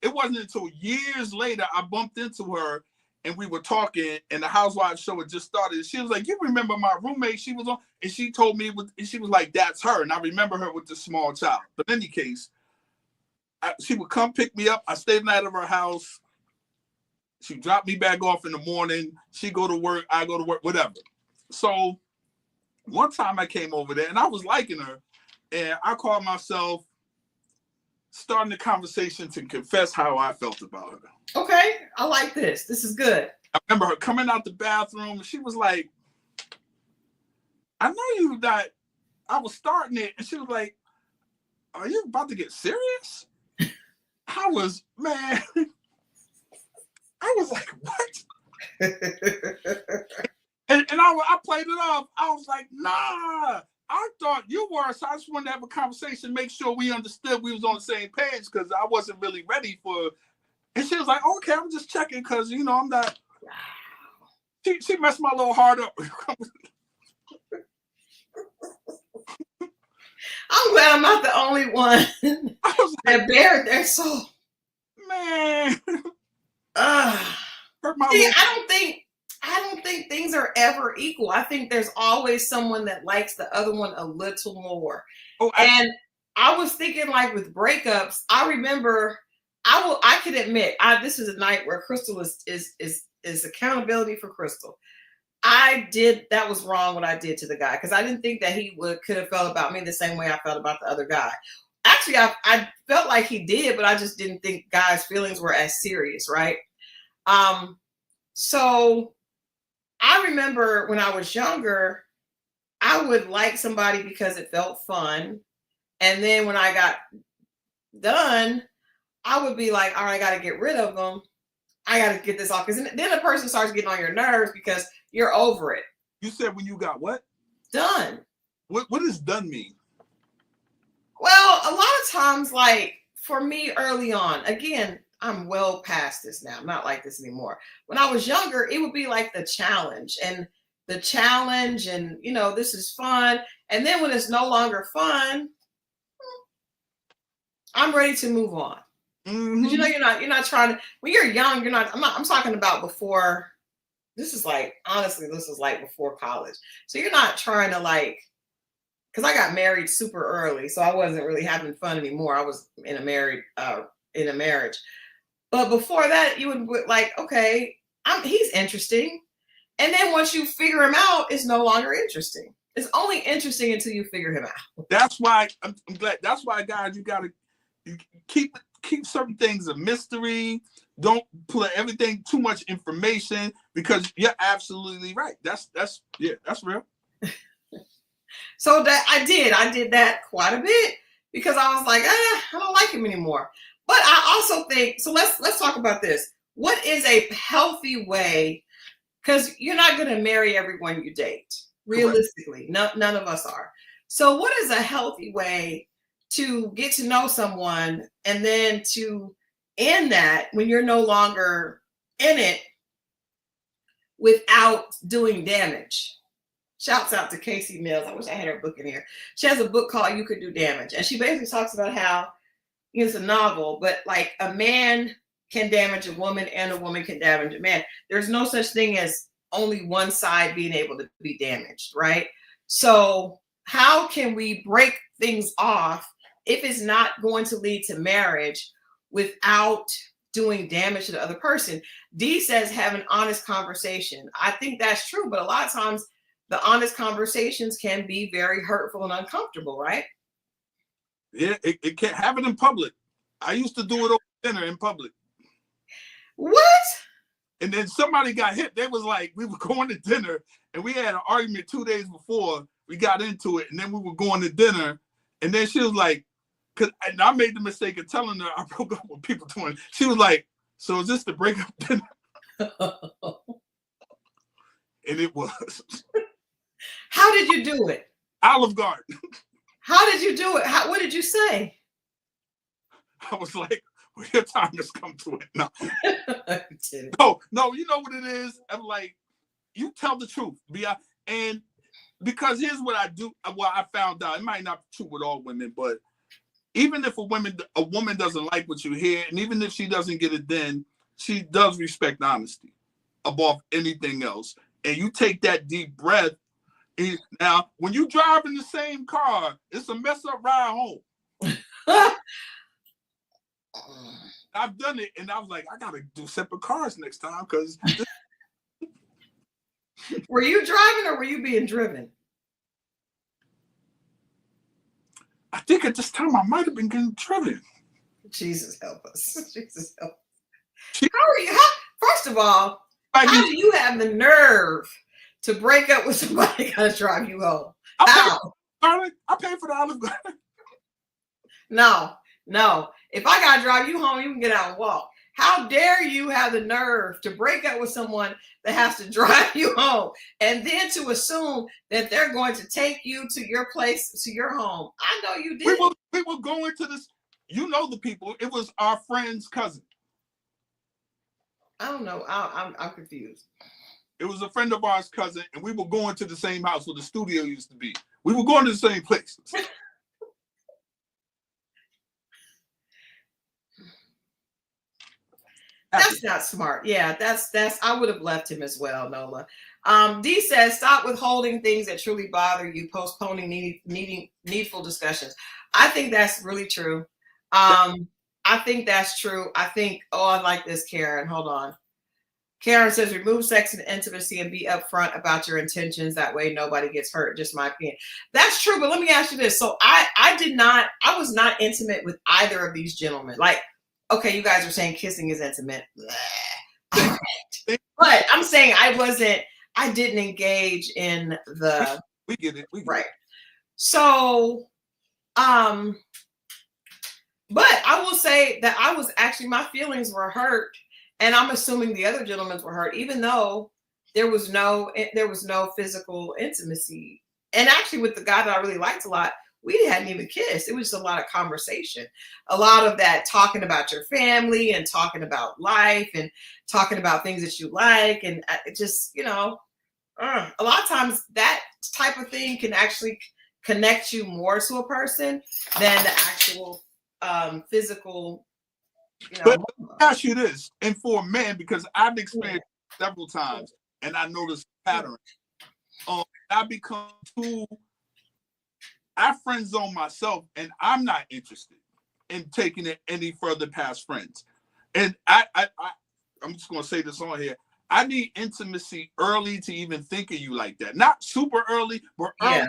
It wasn't until years later I bumped into her. And we were talking, and the Housewives show had just started. And she was like, "You remember my roommate? She was on," and she told me, she was like, "That's her." And I remember her with the small child. But in any case, she would come pick me up. I stayed the night at her house. She dropped me back off in the morning. She go to work. I go to work. Whatever. So one time I came over there, and I was liking her, and I called myself starting the conversation to confess how I felt about her. Okay, I like this. This is good. I remember her coming out the bathroom, and she was like, "I know you that I was starting it," and she was like, "Are you about to get serious?" I was, man, I was like, "What?" and I played it off. I was like, "Nah, I thought you were, so I just wanted to have a conversation, make sure we understood we was on the same page because I wasn't really ready for." And she was like, "Okay, I'm just checking because I'm not." She messed my little heart up. I'm glad I'm not the only one that bared their soul. Man, hurt my See, I don't think things are ever equal. I think there's always someone that likes the other one a little more. And I was thinking, like with breakups, I remember. I can admit, this is a night where Christal is accountability for Christal. That was wrong what I did to the guy because I didn't think that he could have felt about me the same way I felt about the other guy. Actually, I felt like he did, but I just didn't think guys' feelings were as serious, right? So I remember when I was younger, I would like somebody because it felt fun, and then when I got done, I would be like, all right, I got to get rid of them. I got to get this off. Because then the person starts getting on your nerves because you're over it. You said when you got what? Done. What does done mean? Well, a lot of times, like for me early on, again, I'm well past this now. I'm not like this anymore. When I was younger, it would be like the challenge and this is fun. And then when it's no longer fun, I'm ready to move on. Mm-hmm. You're not trying to, when you're young, I'm talking about before, this is like before college. So you're not trying to because I got married super early, so I wasn't really having fun anymore. I was in a marriage. But before that, you would like, okay, he's interesting. And then once you figure him out, it's no longer interesting. It's only interesting until you figure him out. That's why I'm glad. That's why, guys, you keep certain things a mystery. Don't put everything too much information because you're absolutely right. That's real. So that I did that quite a bit because I was like, I don't like him anymore. But I also think, so let's talk about this. What is a healthy way? Because you're not going to marry everyone you date. Realistically, none of us are. So what is a healthy way to get to know someone and then to end that when you're no longer in it without doing damage? Shouts out to Casey Mills. I wish I had her book in here. She has a book called You Could Do Damage. And she basically talks about how it's a novel, but like a man can damage a woman and a woman can damage a man. There's no such thing as only one side being able to be damaged, right? So how can we break things off if it's not going to lead to marriage without doing damage to the other person? D says have an honest conversation. I think that's true, but a lot of times the honest conversations can be very hurtful and uncomfortable, right? Yeah, it can't have it in public. I used to do it over dinner in public. What? And then somebody got hit. They was like, we were going to dinner and we had an argument 2 days before we got into it. And then we were going to dinner. And then she was like, and I made the mistake of telling her I broke up with people doing it. She was like, so is this the breakup dinner? And it was. How did you do it? Olive Garden. How did you do it? What did you say? I was like, well, your time has come to it. No. No, you know what it is? I'm like, you tell the truth. And because here's what I do. Well, I found out, it might not be true with all women, but even if a woman doesn't like what you hear, and even if she doesn't get it, then she does respect honesty above anything else. And you take that deep breath. Now, when you drive in the same car, it's a mess up ride home. I've done it, and I was like, I gotta do separate cars next time because. Were you driving or were you being driven? I think at this time I might have been getting driven. Jesus help us. Jesus help us. How are you? First of all, how do you have the nerve to break up with somebody that gotta drive you home? How? I pay for the Olive Garden. No. If I gotta drive you home, you can get out and walk. How dare you have the nerve to break up with someone that has to drive you home and then to assume that they're going to take you to your place, to your home? I know you did. We were going to this, you know, the people. It was our friend's cousin. I don't know. I'm confused. It was a friend of ours' cousin, and we were going to the same house where the studio used to be. We were going to the same places. That's not smart. Yeah, that's I would have left him as well, Nola. D says, stop withholding things that truly bother you, postponing needful discussions. I think that's really true. I think that's true. I think, I like this, Karen. Hold on. Karen says, remove sex and intimacy and be upfront about your intentions. That way nobody gets hurt. Just my opinion. That's true. But let me ask you this. So I was not intimate with either of these gentlemen. Like, okay, you guys are saying kissing is intimate. But I'm saying I didn't engage in the. We get it. Right. So, but I will say that my feelings were hurt, and I'm assuming the other gentlemen were hurt, even though there was no physical intimacy. And actually, with the guy that I really liked a lot, we hadn't even kissed. It was just a lot of conversation, a lot of that talking about your family and talking about life and talking about things that you like, and it just, a lot of times that type of thing can actually connect you more to a person than the actual physical. But I ask you this, and for a man, because I've experienced several times, and I noticed pattern. I become I friend zone myself, and I'm not interested in taking it any further past friends. And I'm just gonna say this on here. I need intimacy early to even think of you like that. Not super early, but early,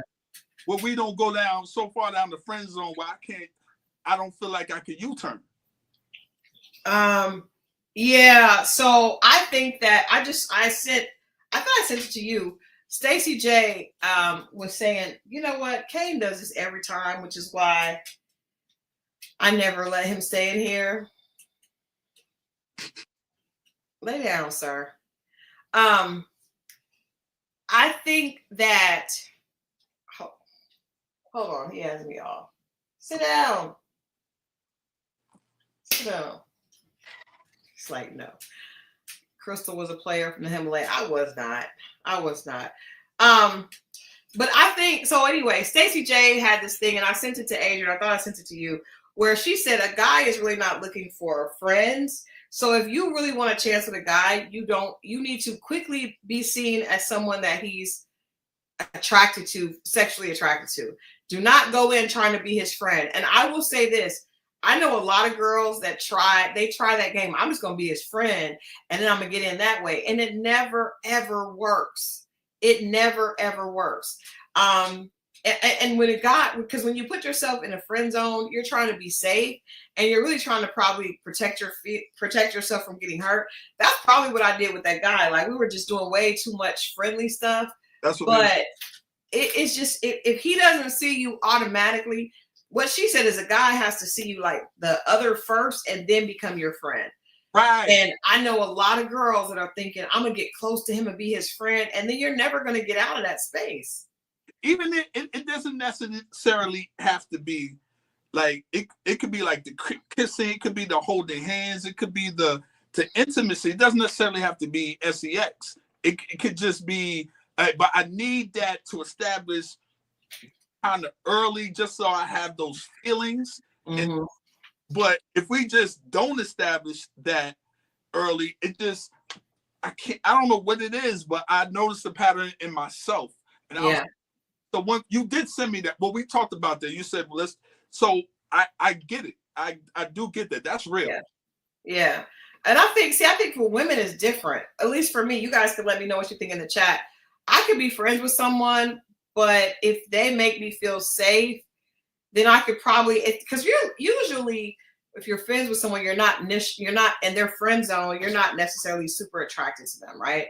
where we don't go down so far down the friend zone where I don't feel like I could U-turn. Yeah. So I think that I thought I sent it to you. Stacey J was saying, you know what, Kane does this every time, which is why I never let him stay in here. Lay down, sir. I think that hold on, he has me off. Sit down. Sit down. It's like, no. Christal was a player from the Himalaya. I was not. But I think so. Anyway, Stacey J had this thing, and I sent it to Adrian. I thought I sent it to you, where she said a guy is really not looking for friends. So if you really want a chance with a guy, you need to quickly be seen as someone that he's attracted to, sexually attracted to. Do not go in trying to be his friend. And I will say this, I know a lot of girls that try that game. I'm just going to be his friend and then I'm going to get in that way. And it never, ever works. It never, ever works. And because when you put yourself in a friend zone, you're trying to be safe and you're really trying to probably protect yourself from getting hurt. That's probably what I did with that guy. Like, we were just doing way too much friendly stuff. That's what. But it's just, if he doesn't see you automatically, what she said is a guy has to see you like the other first and then become your friend. Right. And I know a lot of girls that are thinking, I'm gonna get close to him and be his friend, and then you're never gonna get out of that space. Even it doesn't necessarily have to be like it could be like the kissing, it could be the holding hands, it could be the intimacy. It doesn't necessarily have to be sex. It could just be, but I need that to establish kind of early, just so I have those feelings. Mm-hmm. But if we just don't establish that early, I don't know what it is, but I noticed the pattern in myself. And so when you did send me that, well, we talked about that. You said, well, so I get it. I do get that. That's real. Yeah. And I think for women it's different. At least for me, you guys can let me know what you think in the chat. I could be friends with someone, but if they make me feel safe, then I could probably, because you're usually, if you're friends with someone, you're not in their friend zone, you're not necessarily super attracted to them, right?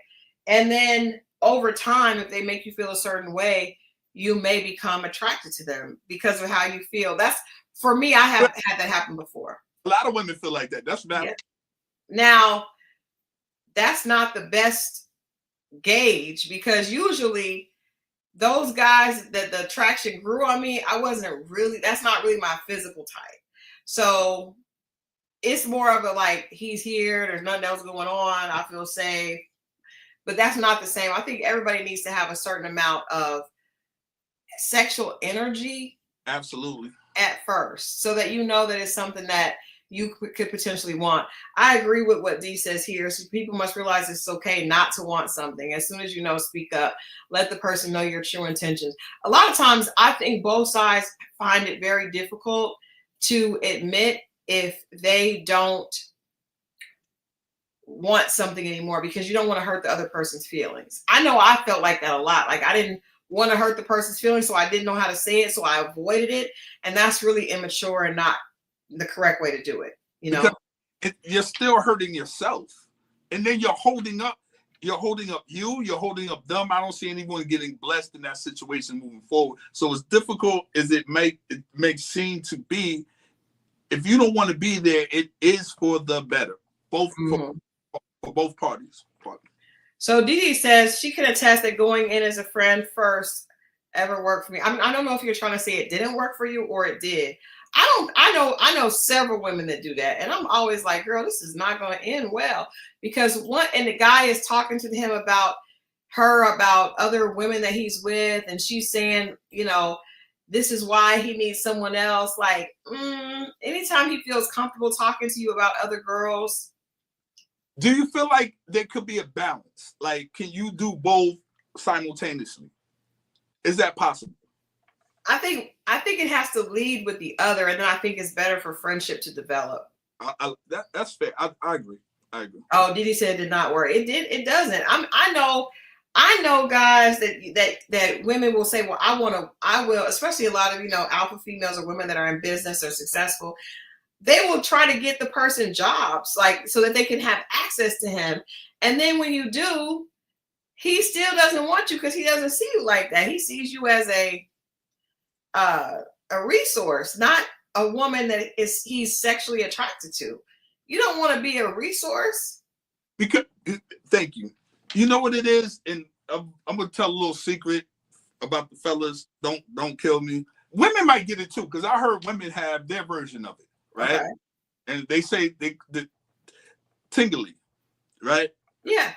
And then over time, if they make you feel a certain way, you may become attracted to them because of how you feel. That's, for me, I have had that happen before. A lot of women feel like that. That's bad. Yeah. Now, that's not the best gauge, because usually those guys that the attraction grew on me, that's not really my physical type. So it's more of a like, he's here, there's nothing else going on, I feel safe. But that's not the same. I think everybody needs to have a certain amount of sexual energy. Absolutely. At first, so that you know that it's something that you could potentially want. I agree with what Dee says here. So people must realize it's okay not to want something. As soon as you know, speak up. Let the person know your true intentions. A lot of times, I think both sides find it very difficult to admit if they don't want something anymore, because you don't want to hurt the other person's feelings. I know I felt like that a lot. Like, I didn't want to hurt the person's feelings, so I didn't know how to say it, so I avoided it. And that's really immature and not the correct way to do it, you know? You're still hurting yourself. And then you're holding up you're holding up them. I don't see anyone getting blessed in that situation moving forward. So as difficult as it makes seem to be, if you don't want to be there, it is for the better. For both parties. So Dee says she can attest that going in as a friend first ever worked for me. I don't know if you're trying to say it didn't work for you or it did. I know several women that do that, and I'm always like, girl, this is not going to end well, because the guy is talking to him about other women that he's with, and she's saying, this is why he needs someone else. Like, anytime he feels comfortable talking to you about other girls. Do you feel like there could be a balance? Like, can you do both simultaneously? Is that possible? I think it has to lead with the other, and then I think it's better for friendship to develop. That's fair. I agree. Oh, Didi said it did not work. It did. It doesn't. I know guys that women will say, well, I will, especially a lot of, alpha females or women that are in business or successful. They will try to get the person jobs, like, so that they can have access to him. And then when you do, he still doesn't want you because he doesn't see you like that. He sees you as a resource, not a woman that he's sexually attracted to. You don't want to be a resource. Because, thank you. You know what it is, and I'm gonna tell a little secret about the fellas. Don't kill me. Women might get it too, because I heard women have their version of it, right? Okay. And they say the tingly, right? Yeah.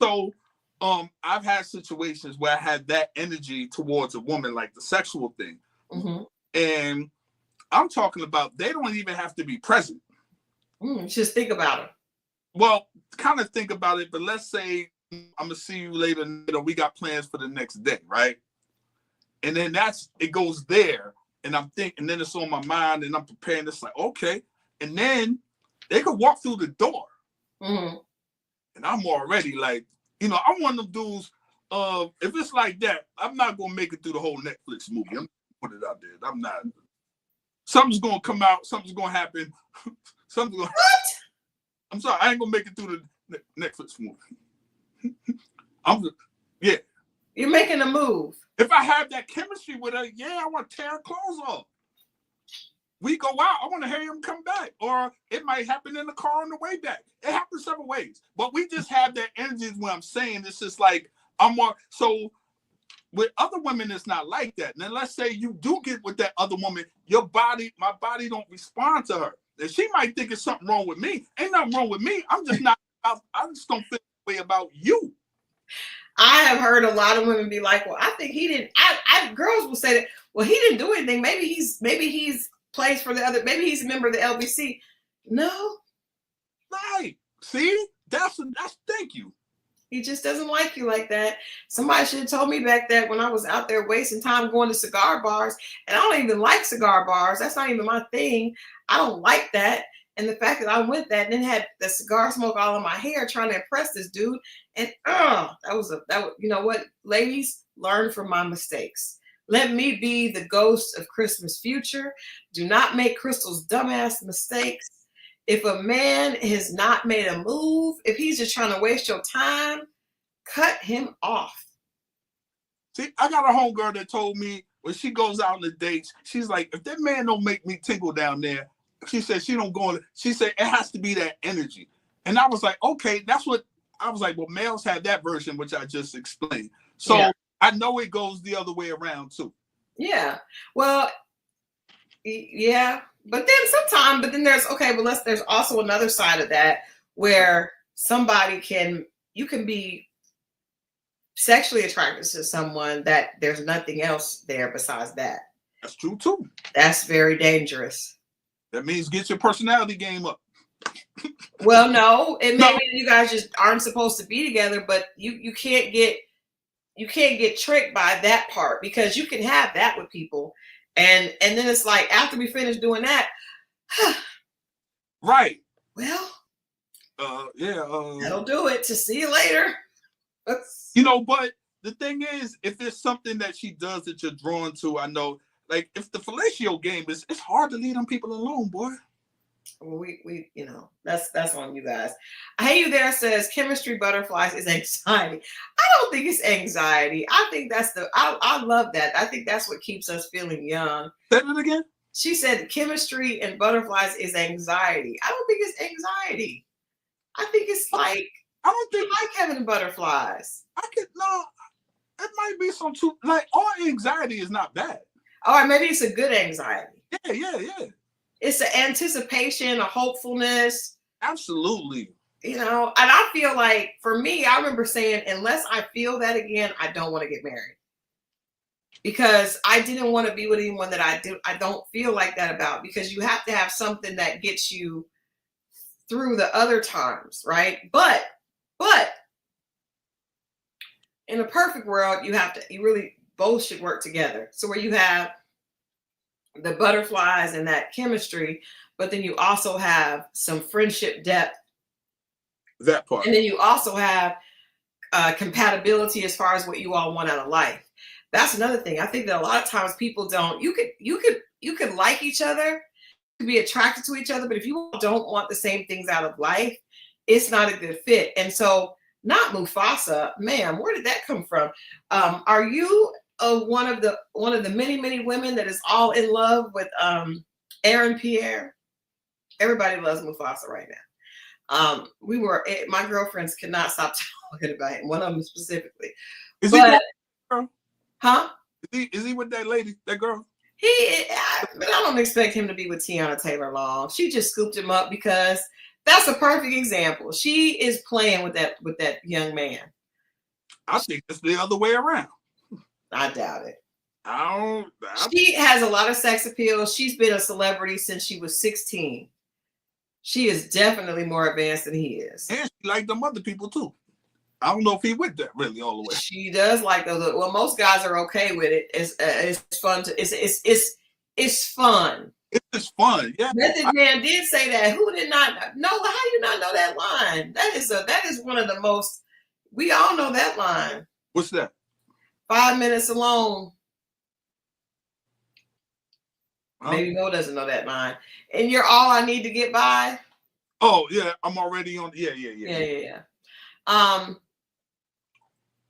So, I've had situations where I had that energy towards a woman, like the sexual thing, and I'm talking about they don't even have to be present. Just think about it. Well, kind of think about it, but let's say I'm gonna see you later. We got plans for the next day, right? And then it goes there, and I'm thinking, and then it's on my mind, and I'm preparing. It's like, okay, and then they could walk through the door, and I'm already like, I'm one of them dudes. If it's like that, I'm not gonna make it through the whole Netflix movie. I'm gonna put it out there. I'm not. Something's gonna come out. Something's gonna happen. Something's gonna. What? I'm sorry. I ain't gonna make it through the Netflix movie. Yeah. You're making a move. If I have that chemistry with her, yeah, I want to tear her clothes off. We go out. I want to hear him come back, or it might happen in the car on the way back. It happens several ways, but we just have that energy. Is what I'm saying. It's just like I'm more so. With other women, it's not like that. Now, let's say you do get with that other woman, my body don't respond to her. And she might think it's something wrong with me. Ain't nothing wrong with me. I'm just not. I just don't feel the way about you. I have heard a lot of women be like, "Well, I think he didn't." Girls will say that. Well, he didn't do anything. Maybe he's plays for the other. Maybe he's a member of the LBC. No, right. See, that's thank you. He just doesn't like you like that. Somebody should have told me back that when I was out there wasting time going to cigar bars, and I don't even like cigar bars. That's not even my thing. I don't like that. And the fact that I went that and then had the cigar smoke all in my hair trying to impress this dude. And that was you know what, ladies, learn from my mistakes. Let me be the ghost of Christmas future. Do not make Christal's dumbass mistakes. If a man has not made a move, if he's just trying to waste your time, cut him off. See, I got a homegirl that told me when she goes out on the dates, she's like, if that man don't make me tingle down there, she said she don't go on. She said it has to be that energy. And I was like, okay, that's what I was like. Well, males have that version, which I just explained. So yeah. I know it goes the other way around too. Yeah. Well, yeah. But then there's also another side of that where you can be sexually attracted to someone that there's nothing else there besides that. That's true too. That's very dangerous. That means get your personality game up. Well, no, it may mean you guys just aren't supposed to be together, but you can't get tricked by that part, because you can have that with people. And then it's like, after we finish doing that, right. Well, that'll that'll do it. To see you later. But the thing is, if there's something that she does that you're drawn to, I know, like if the fellatio game it's hard to leave them people alone, boy. Well, we that's on you guys. Hey, you there says chemistry butterflies is anxiety. I don't think it's anxiety. I think I love that. I think that's what keeps us feeling young. Say it again. She said chemistry and butterflies is anxiety. I don't think it's anxiety. I think it's like, I don't think I like having butterflies. It might be some too, like, all anxiety is not bad. All right, maybe it's a good anxiety. Yeah. It's an anticipation, a hopefulness. Absolutely. And I feel like, for me, I remember saying, unless I feel that again, I don't want to get married. Because I didn't want to be with anyone that I don't feel like that about, because you have to have something that gets you through the other times, right? But in a perfect world, you really both should work together. So where you have the butterflies and that chemistry, but then you also have some friendship depth. That part. And then you also have compatibility as far as what you all want out of life. That's another thing. I think that a lot of times people don't. You could like each other, could be attracted to each other, but if you don't want the same things out of life, it's not a good fit. And so, not Mufasa, ma'am, where did that come from? Are you one of the many women that is all in love with Aaron Pierre? Everybody loves Mufasa right now. My girlfriends cannot stop talking about him. One of them specifically. Is he with that lady, that girl? But I don't expect him to be with Tiana Taylor long. She just scooped him up because that's a perfect example. She is playing with that young man. I think it's the other way around. I doubt it. She has a lot of sex appeal. She's been a celebrity since she was 16. She is definitely more advanced than he is. And she like them other people too. I don't know if he with that really all the way. She does like those. Well, most guys are okay with it. It's fun to it's fun. It's just fun. Yeah. Method Man did say that. Who did not know? How do you not know that line? That is one of the most. We all know that line. What's that? 5 minutes alone. Huh? Maybe Mo doesn't know that line. And you're all I need to get by. Oh yeah, I'm already on. Yeah.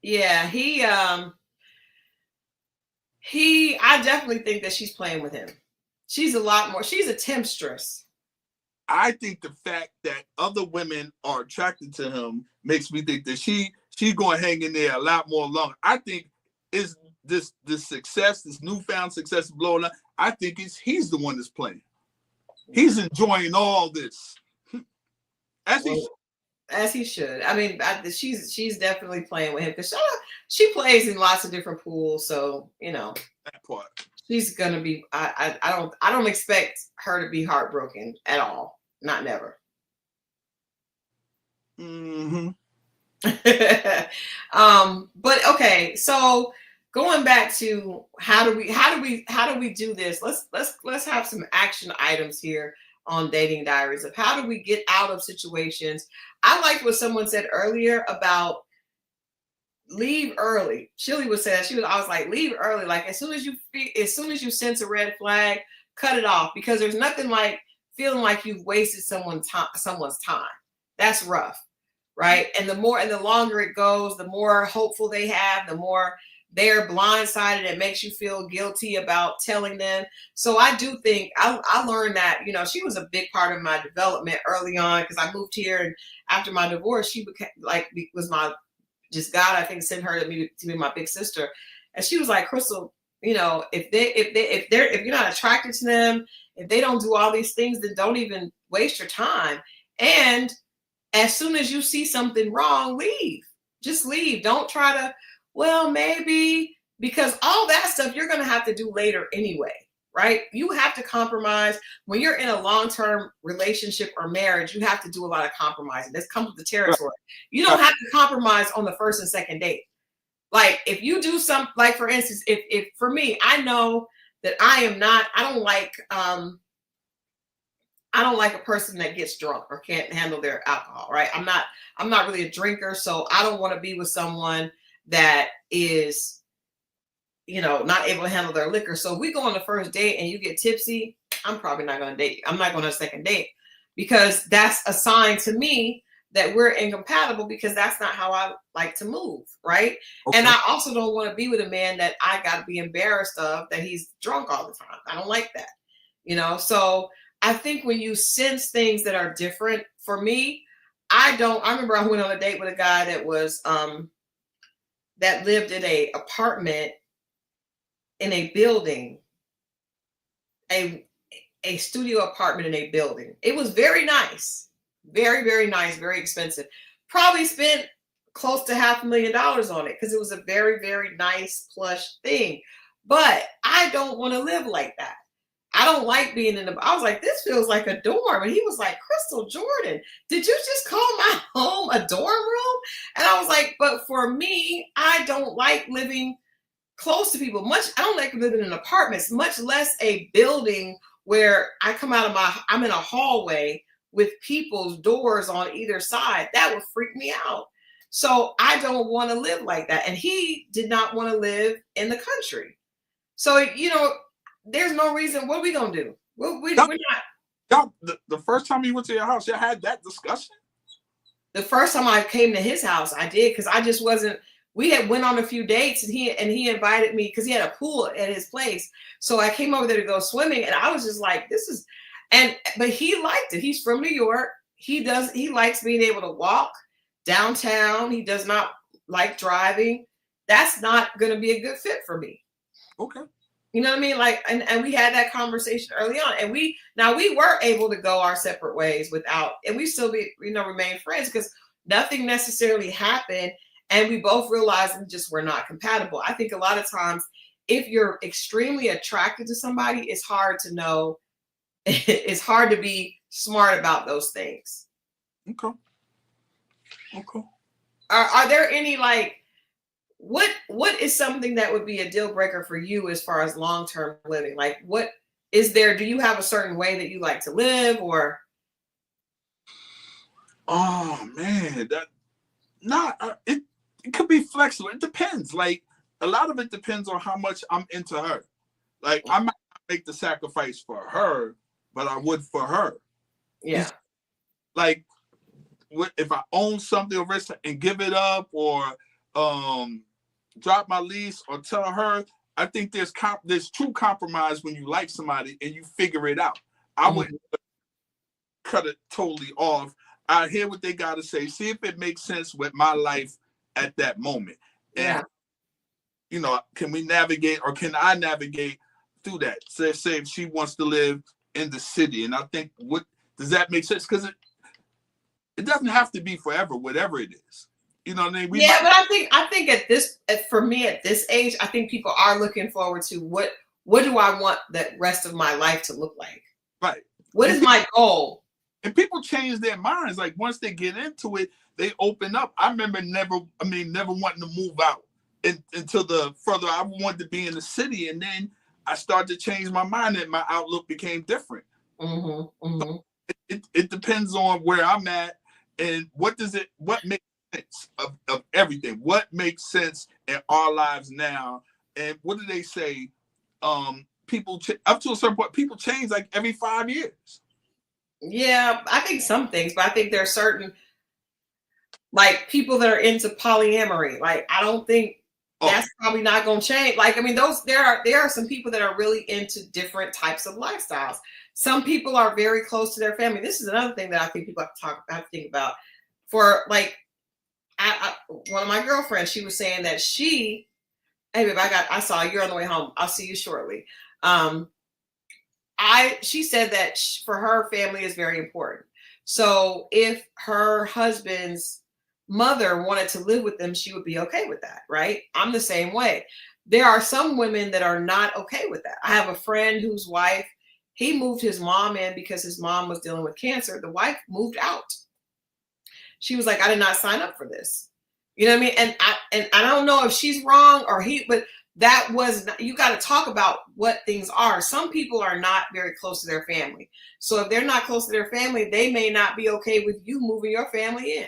Yeah, I definitely think that she's playing with him. She's a lot more. She's a temptress. I think the fact that other women are attracted to him makes me think that she's going to hang in there a lot more longer. I think is this success, this newfound success blowing up. I think he's the one that's playing. He's enjoying all this. As he should. I mean, she's definitely playing with him because she plays in lots of different pools. So that part. She's gonna be. I don't expect her to be heartbroken at all. Not never. Mm-hmm. But okay, so going back to how do we do this? Let's have some action items here on Dating Diaries of how do we get out of situations. I liked what someone said earlier about leave early. Chili was saying I was like, leave early. Like as soon as you sense a red flag, cut it off because there's nothing like feeling like you've wasted someone's time. That's rough, right? And the longer it goes, the more hopeful they have, the more they're blindsided. It makes you feel guilty about telling them. So I do think I learned that, she was a big part of my development early on because I moved here and after my divorce, she was my just God, I think, sent her to be my big sister. And she was like, Christal, if you're not attracted to them, if they don't do all these things, then don't even waste your time. And as soon as you see something wrong, leave. Just leave. Don't try to, well, maybe, because all that stuff you're going to have to do later anyway, right? You have to compromise. When you're in a long-term relationship or marriage, you have to do a lot of compromising. This comes with the territory. You don't have to compromise on the first and second date. Like if you do something, like for instance, if for me, I know that I don't like a person that gets drunk or can't handle their alcohol, right? I'm not really a drinker, so I don't want to be with someone that is, not able to handle their liquor. So if we go on the first date and you get tipsy, I'm probably not going to date you. I'm not going to a second date because that's a sign to me that we're incompatible because that's not how I like to move, right? Okay. And I also don't want to be with a man that I got to be embarrassed of that he's drunk all the time. I don't like that, So I think when you sense things that are different, for me, I remember I went on a date with a guy that was that lived in a apartment in a building, a studio apartment in a building. It was very nice, very, very nice, very expensive. Probably spent close to $500,000 on it because it was a very, very nice plush thing. But I don't want to live like that. I don't like being I was like, this feels like a dorm. And he was like, Christal Jordan, did you just call my home a dorm room? And I was like, but for me, I don't like living close to people. I don't like living in apartments, much less a building where I come out of I'm in a hallway with people's doors on either side. That would freak me out. So I don't want to live like that. And he did not want to live in the country. So, there's no reason. What are we going to do? We're not. The first time you went to your house, you had that discussion? The first time I came to his house, I did because I just wasn't. We had went on a few dates and he invited me because he had a pool at his place. So I came over there to go swimming and I was just like, but he liked it. He's from New York. He likes being able to walk downtown. He does not like driving. That's not going to be a good fit for me. Okay. You know what I mean? Like, and we had that conversation early on, and we were able to go our separate ways and we still remain friends because nothing necessarily happened, and we both realized we just were not compatible. I think a lot of times if you're extremely attracted to somebody, it's hard to know. It's hard to be smart about those things. Okay. Okay. Are there any like what is something that would be a deal breaker for you as far as long-term living? Like what is there, do you have a certain way that you like to live or? Oh man, that not it could be flexible. It depends. Like a lot of it depends on how much I'm into her. Like I might not make the sacrifice for her, but I would for her. Yeah. Like if I own something or risk and give it up or drop my lease or tell her, I think there's true compromise when you like somebody and you figure it out. I wouldn't cut it totally off. I hear what they got to say, see if it makes sense with my life at that moment. And, you know, can we navigate or can I navigate through that? Say if she wants to live in the city. And I think, what does that make sense? Because it doesn't have to be forever, whatever it is. You know what I mean? But I think for me at this age, I think people are looking forward to what do I want the rest of my life to look like? Right. What is my goal? And people change their minds. Like once they get into it, they open up. I remember never wanting to move out until the further I wanted to be in the city. And then I started to change my mind and my outlook became different. So it depends on where I'm at and what makes sense of everything. What makes sense in our lives now? And what do they say? People up to a certain point, people change like every 5 years. Yeah, I think some things, but I think there are certain like people that are into polyamory. Like I don't think that's probably not going to change. Like I mean, there are some people that are really into different types of lifestyles. Some people are very close to their family. This is another thing that I think people have to think about. For like, one of my girlfriends, she was saying that hey babe, I saw you're on the way home. I'll see you shortly. She said that for her, family is very important. So if her husband's mother wanted to live with them, she would be okay with that, right? I'm the same way. There are some women that are not okay with that. I have a friend whose wife, he moved his mom in because his mom was dealing with cancer. The wife moved out. She was like, I did not sign up for this. You know what I mean? And I don't know if she's wrong or but that was not, you got to talk about what things are. Some people are not very close to their family. So if they're not close to their family, they may not be okay with you moving your family in.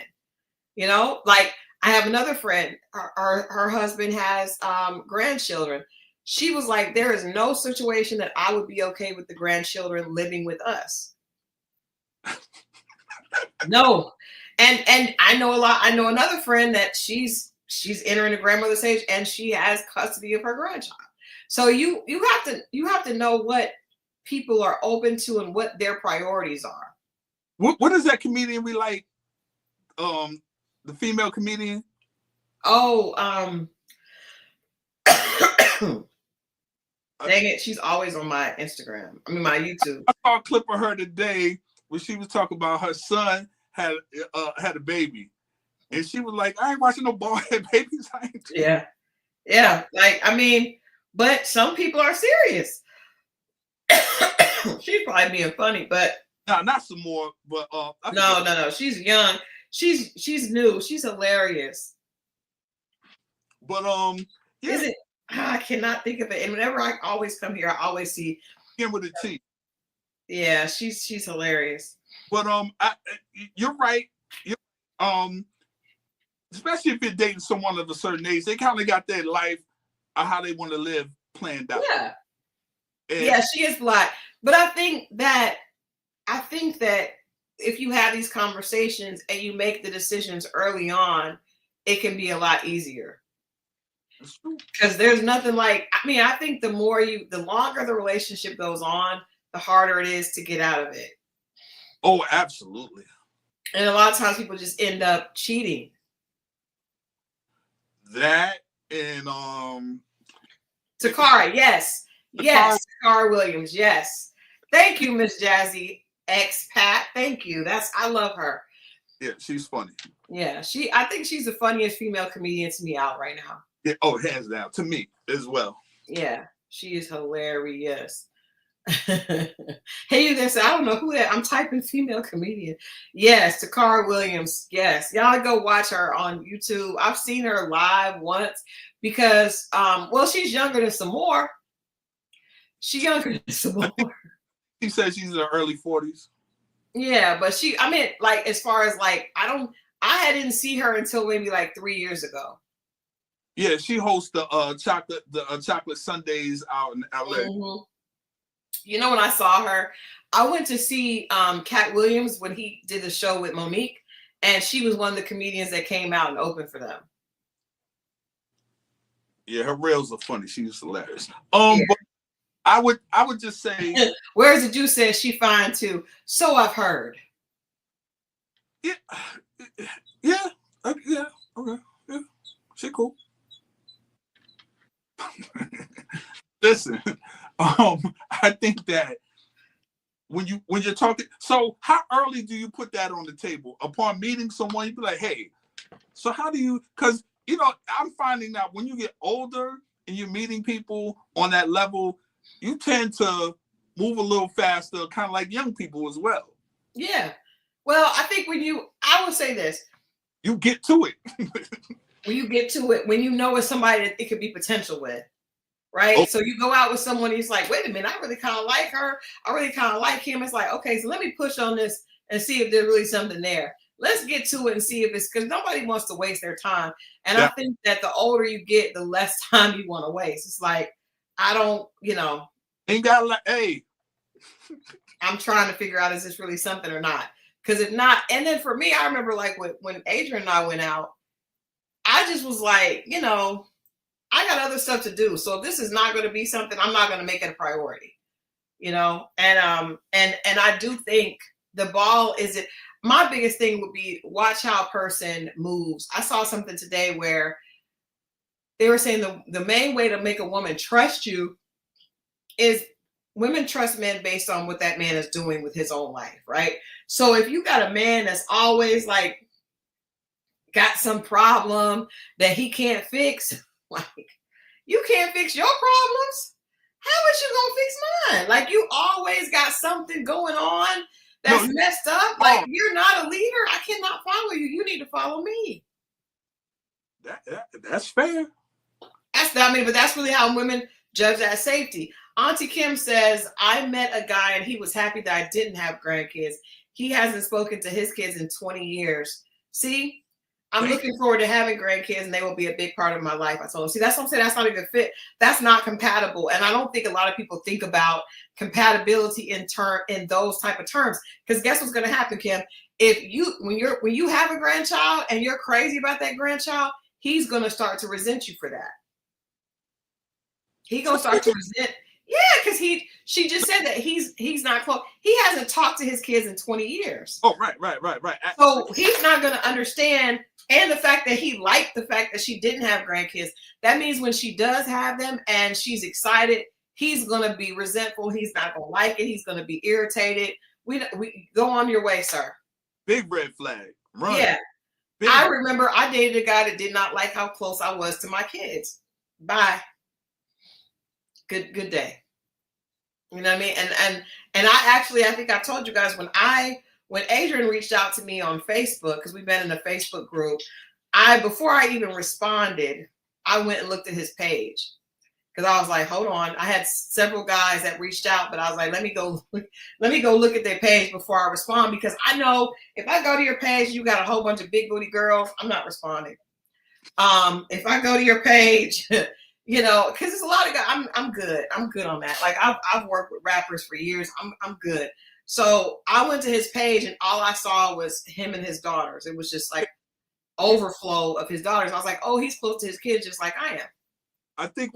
You know, like I have another friend, her husband has grandchildren. She was like, there is no situation that I would be okay with the grandchildren living with us. No. And I know another friend that she's entering the grandmother's age and she has custody of her grandchild. So you have to know what people are open to and what their priorities are. What is that comedian we like? The female comedian? Dang it, she's always on my Instagram. I mean my YouTube. I saw a clip of her today where she was talking about her son had a baby. And she was like, I ain't watching no bald head babies. Yeah. Like, I mean, but some people are serious. She's probably being funny, but no, not some more. But no. She's young. She's new. She's hilarious. But yeah. I cannot think of it. And whenever I always come here, I always see him with a T. Yeah, she's hilarious. But you're right. Especially if you're dating someone of a certain age, they kind of got their life how they want to live planned out. Yeah. And she is Black. But I think that if you have these conversations and you make the decisions early on, it can be a lot easier. Because there's nothing like, I mean, I think the longer the relationship goes on, the harder it is to get out of it. Oh, absolutely. And a lot of times people just end up cheating. That and Takara, yes. Yes, Takara Williams, yes. Thank you, Miss Jazzy Expat. Thank you. I love her. Yeah, she's funny. Yeah, I think she's the funniest female comedian to me out right now. Yeah, oh, hands down to me as well. Yeah, she is hilarious. Hey, you there? So I don't know who that. I'm typing female comedian. Yes, Takara Williams. Yes, y'all go watch her on YouTube. I've seen her live once because, well, she's younger than some more. She younger than some I think more. she said she's in her early 40s. Yeah, but I mean, like as far as like, I didn't see her until maybe like 3 years ago. Yeah, she hosts the chocolate Sundays out in LA. Mhm. You know, when I saw her, I went to see Cat Williams when he did the show with Monique, and she was one of the comedians that came out and opened for them. Yeah, her reels are funny. She's hilarious. Yeah. But I would just say, Where's the Juice says she fine too. So I've heard. yeah, yeah, yeah, okay, yeah, she cool. Listen, I think that when you're talking, so how early do you put that on the table? Upon meeting someone, you be like, hey, so how do you? Because I'm finding out when you get older and you're meeting people on that level, you tend to move a little faster, kind of like young people as well. Yeah. Well, I think I would say this. You get to it. When you get to it, when you know it's somebody that it could be potential with, right? Oh. So you go out with someone, he's like, wait a minute, I really kind of like her. I really kind of like him. It's like, okay, so let me push on this and see if there's really something there. Let's get to it and see if it's, because nobody wants to waste their time. And I think that the older you get, the less time you want to waste. It's like, I don't, Ain't got like, hey, I'm trying to figure out, is this really something or not? Because if not, and then for me, I remember like when Adrian and I went out, I just was like, I got other stuff to do. So if this is not going to be something, I'm not going to make it a priority, and I do think the ball is it. My biggest thing would be watch how a person moves. I saw something today where they were saying the main way to make a woman trust you is women trust men based on what that man is doing with his own life, right? So if you got a man that's always like got some problem that he can't fix, like you can't fix your problems, how is you gonna fix mine? Like you always got something going on that's messed up. Like you're not a leader. I cannot follow you. You need to follow me. That's fair. But that's really how women judge that safety. Auntie Kim says, I met a guy and he was happy that I didn't have grandkids. He hasn't spoken to his kids in 20 years. See, I'm looking forward to having grandkids and they will be a big part of my life. I told him, see, that's what I'm saying. That's not a good fit. That's not compatible. And I don't think a lot of people think about compatibility in those type of terms. Because guess what's going to happen, Kim? When you have a grandchild and you're crazy about that grandchild, he's going to start to resent you for that. He's going to start to resent. Yeah, because she just said that he's not close. He hasn't talked to his kids in 20 years. Oh, right. So he's not going to understand. And the fact that he liked the fact that she didn't have grandkids, that means when she does have them and she's excited, he's going to be resentful. He's not going to like it. He's going to be irritated. We go on your way, sir. Big red flag. Run. Yeah. I remember I dated a guy that did not like how close I was to my kids. Bye. Good day. You know what I mean? And I think I told you guys when Adrian reached out to me on Facebook, because we've been in a Facebook group, before I even responded, I went and looked at his page. Because I was like, hold on. I had several guys that reached out, but I was like, let me go look at their page before I respond. Because I know if I go to your page, you got a whole bunch of big booty girls, I'm not responding. If I go to your page, because there's a lot of guys. I'm good. I'm good on that. Like I've worked with rappers for years. I'm good. So I went to his page and all I saw was him and his daughters. It was just like overflow of his daughters. I was like, oh, he's close to his kids just like I am. I think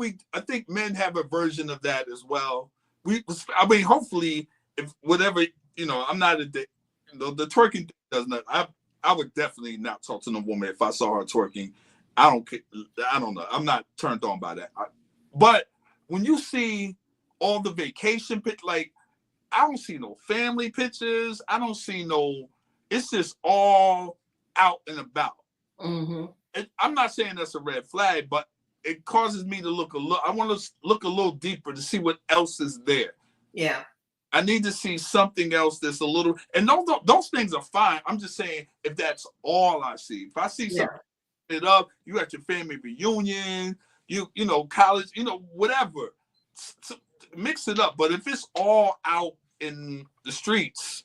men have a version of that as well. Hopefully, if whatever, I'm not the twerking does not. I would definitely not talk to no woman if I saw her twerking. I don't know. I'm not turned on by that. But when you see all the vacation like I don't see no family pictures. I don't see no. It's just all out and about. Mm-hmm. I'm not saying that's a red flag, but it causes me to look a little. I want to look a little deeper to see what else is there. Yeah. I need to see something else that's a little. And those things are fine. I'm just saying if that's all I see. If I see something it up, you at your family reunion, you know college, you know whatever, mix it up. But if it's all out in the streets.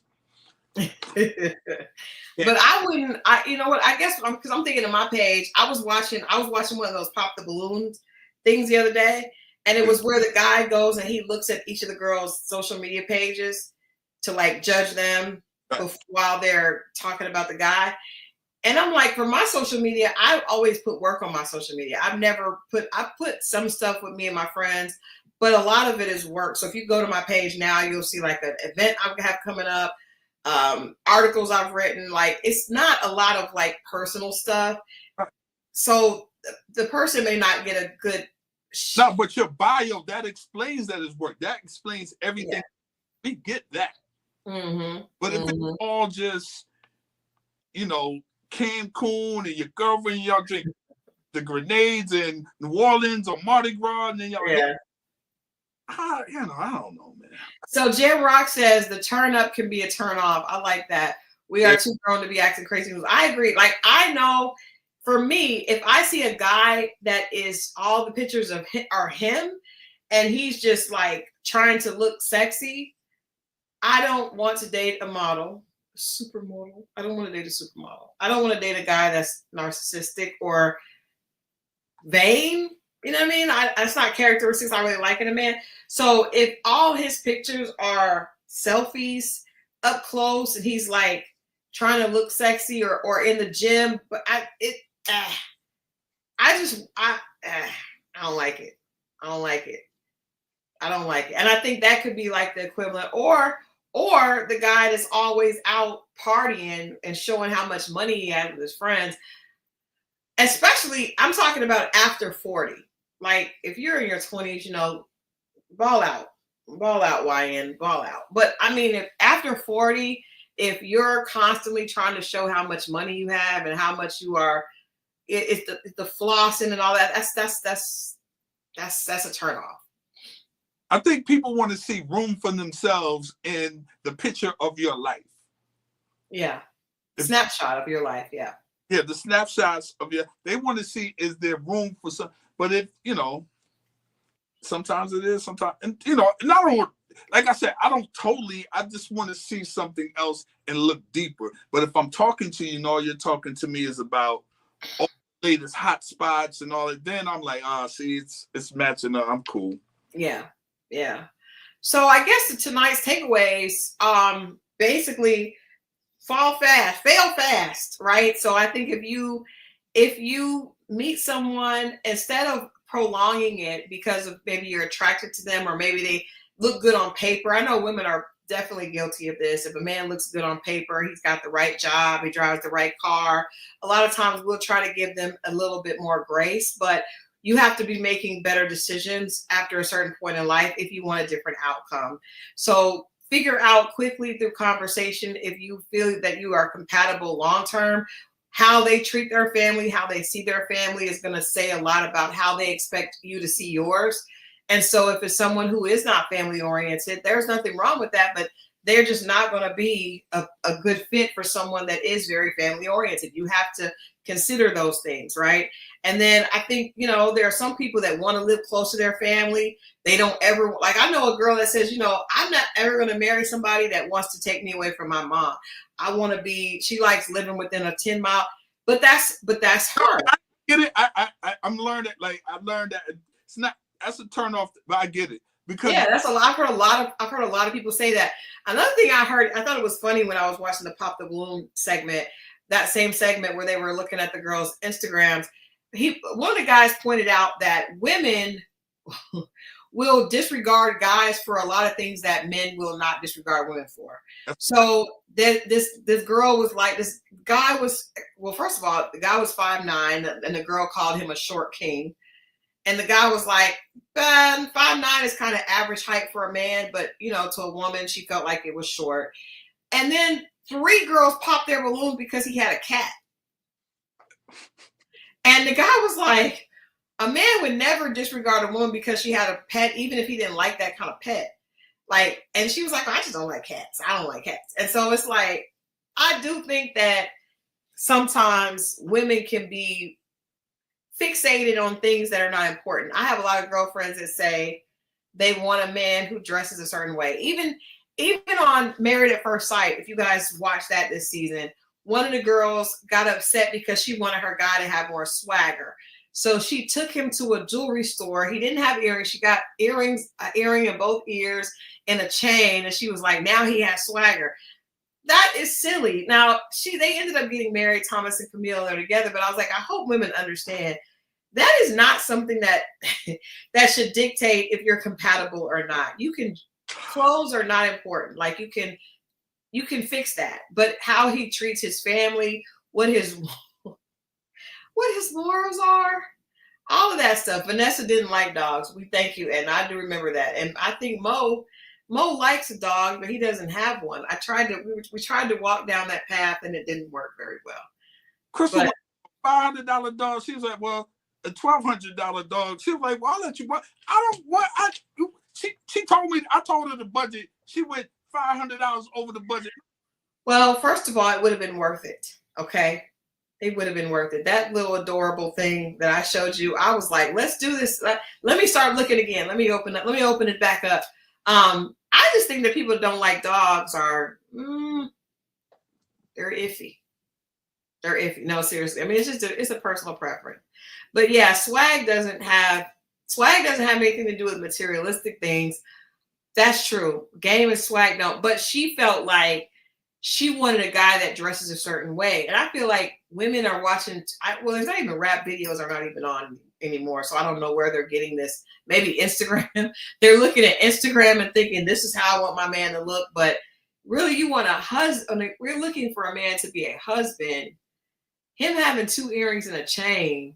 But I wouldn't. You know what? I guess because I'm thinking of my page. I was watching one of those pop the balloons things the other day, and it was where the guy goes and he looks at each of the girls' social media pages to like judge them while they're talking about the guy. And I'm like, for my social media, I always put work on my social media. I put some stuff with me and my friends, but a lot of it is work. So if you go to my page now, you'll see like an event I have coming up. Articles I've written, like it's not a lot of like personal stuff. So the person may not get a good. No, but your bio that explains that is work. That explains everything. Yeah. We get that. Mm-hmm. But if it's all just, you know, Cancun and your girlfriend, y'all drink the grenades in New Orleans or Mardi Gras, and then y'all. Yeah. I don't know, man. So Jim Rock says the turn up can be a turn off. I like that. We are too grown to be acting crazy. I agree. Like I know, for me, if I see a guy that is all the pictures of him are him, and he's just like trying to look sexy, I don't want to date a model, a supermodel. I don't want to date a supermodel. I don't want to date a guy that's narcissistic or vain. You know what I mean? That's not characteristics I really like in a man. So if all his pictures are selfies up close and he's like trying to look sexy or in the gym, but I don't like it. I don't like it. I don't like it. And I think that could be like the equivalent or the guy that's always out partying and showing how much money he has with his friends. Especially, I'm talking about after 40. Like if you're in your 20s, you know, ball out, YN, ball out. But I mean, if after 40, if you're constantly trying to show how much money you have and how much you are, it's the flossing and all that. That's a turnoff. I think people want to see room for themselves in the picture of your life. Yeah, snapshot of your life. Yeah. Yeah, the snapshots of they want to see is there room for some. But if you know, sometimes it is, sometimes, and you know, and I don't, like I said, I just want to see something else and look deeper. But if I'm talking to you and all you're talking to me is about all the latest hot spots and all that, then I'm like, see, it's matching up. I'm cool. Yeah. So I guess tonight's takeaways, basically fail fast, right? So I think if you meet someone, instead of prolonging it because of maybe you're attracted to them or maybe they look good on paper. I know women are definitely guilty of this. If a man looks good on paper, he's got the right job, he drives the right car. A lot of times we'll try to give them a little bit more grace, but you have to be making better decisions after a certain point in life if you want a different outcome. So figure out quickly through conversation if you feel that you are compatible long-term. How they treat their family, how they see their family is going to say a lot about how they expect you to see yours. And so if it's someone who is not family oriented, there's nothing wrong with that, but they're just not going to be a good fit for someone that is very family oriented. You have to consider those things, right? And then I think, you know, there are some people that want to live close to their family. They don't ever, like I know a girl that says, you know, I'm not ever going to marry somebody that wants to take me away from my mom. I want to be, she likes living within a 10 mile, but that's her. I get it. I'm learning, like I learned that it's not, that's a turn off, but I get it. Because that's a lot. I've heard a lot of people say that. Another thing I heard, I thought it was funny when I was watching the Pop the Balloon segment, that same segment where they were looking at the girls' Instagrams. One of the guys pointed out that women will disregard guys for a lot of things that men will not disregard women for. So this girl was like, this guy was, well, first of all, the guy was 5'9", and the girl called him a short king. And the guy was like, 5'9" is kind of average height for a man, but you know, to a woman, she felt like it was short. And then 3 girls popped their balloons because he had a cat. And the guy was like, a man would never disregard a woman because she had a pet, even if he didn't like that kind of pet. Like, and she was like, I just don't like cats. I don't like cats. And so it's like, I do think that sometimes women can be fixated on things that are not important. I have a lot of girlfriends that say they want a man who dresses a certain way. Even on Married at First Sight, if you guys watched that this season, one of the girls got upset because she wanted her guy to have more swagger. So she took him to a jewelry store. He didn't have earrings. She got earrings, an earring in both ears and a chain. And she was like, now he has swagger. That is silly. Now, they ended up getting married, Thomas and Camille, they're together. But I was like, I hope women understand that is not something that that should dictate if you're compatible or not. Clothes are not important. Like you can fix that. But how he treats his family, what his morals are, all of that stuff. Vanessa didn't like dogs. We thank you, and I do remember that. And I think Mo likes a dog, but he doesn't have one. We tried to walk down that path, and it didn't work very well. Christal, $500 dog. She was like, well, a $1,200 dog. She was like, well, I'll let you. I don't want. She told me. I told her the budget. She went $500 over the budget. Well, first of all, it would have been worth it. Okay. It would have been worth it. That little adorable thing that I showed you, I was like, let's do this. Let me start looking again. Let me open it back up. I just think that people who don't like dogs are, they're iffy. They're iffy. No, seriously. I mean, it's a personal preference. But yeah, swag doesn't have anything to do with materialistic things. That's true. Game and swag don't. But she felt like she wanted a guy that dresses a certain way. And I feel like women are watching, there's not even rap videos are not even on anymore. So I don't know where they're getting this. Maybe Instagram. They're looking at Instagram and thinking, this is how I want my man to look. But really, you want a husband. We're looking for a man to be a husband. Him having 2 earrings and a chain.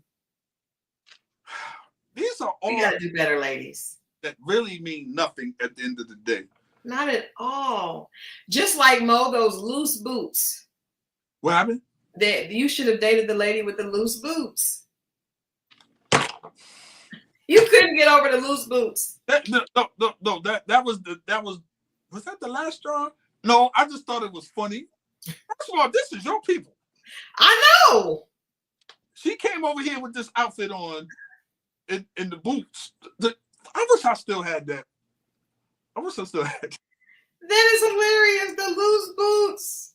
These are all. We got to do better, ladies. That really mean nothing at the end of the day. Not at all. Just like Mo, those loose boots. What happened? You should have dated the lady with the loose boots. You couldn't get over the loose boots. No. That was that the last straw? No, I just thought it was funny. First of all, this is your people. I know. She came over here with this outfit on in the boots. I wish I still had that. That is hilarious. The loose boots.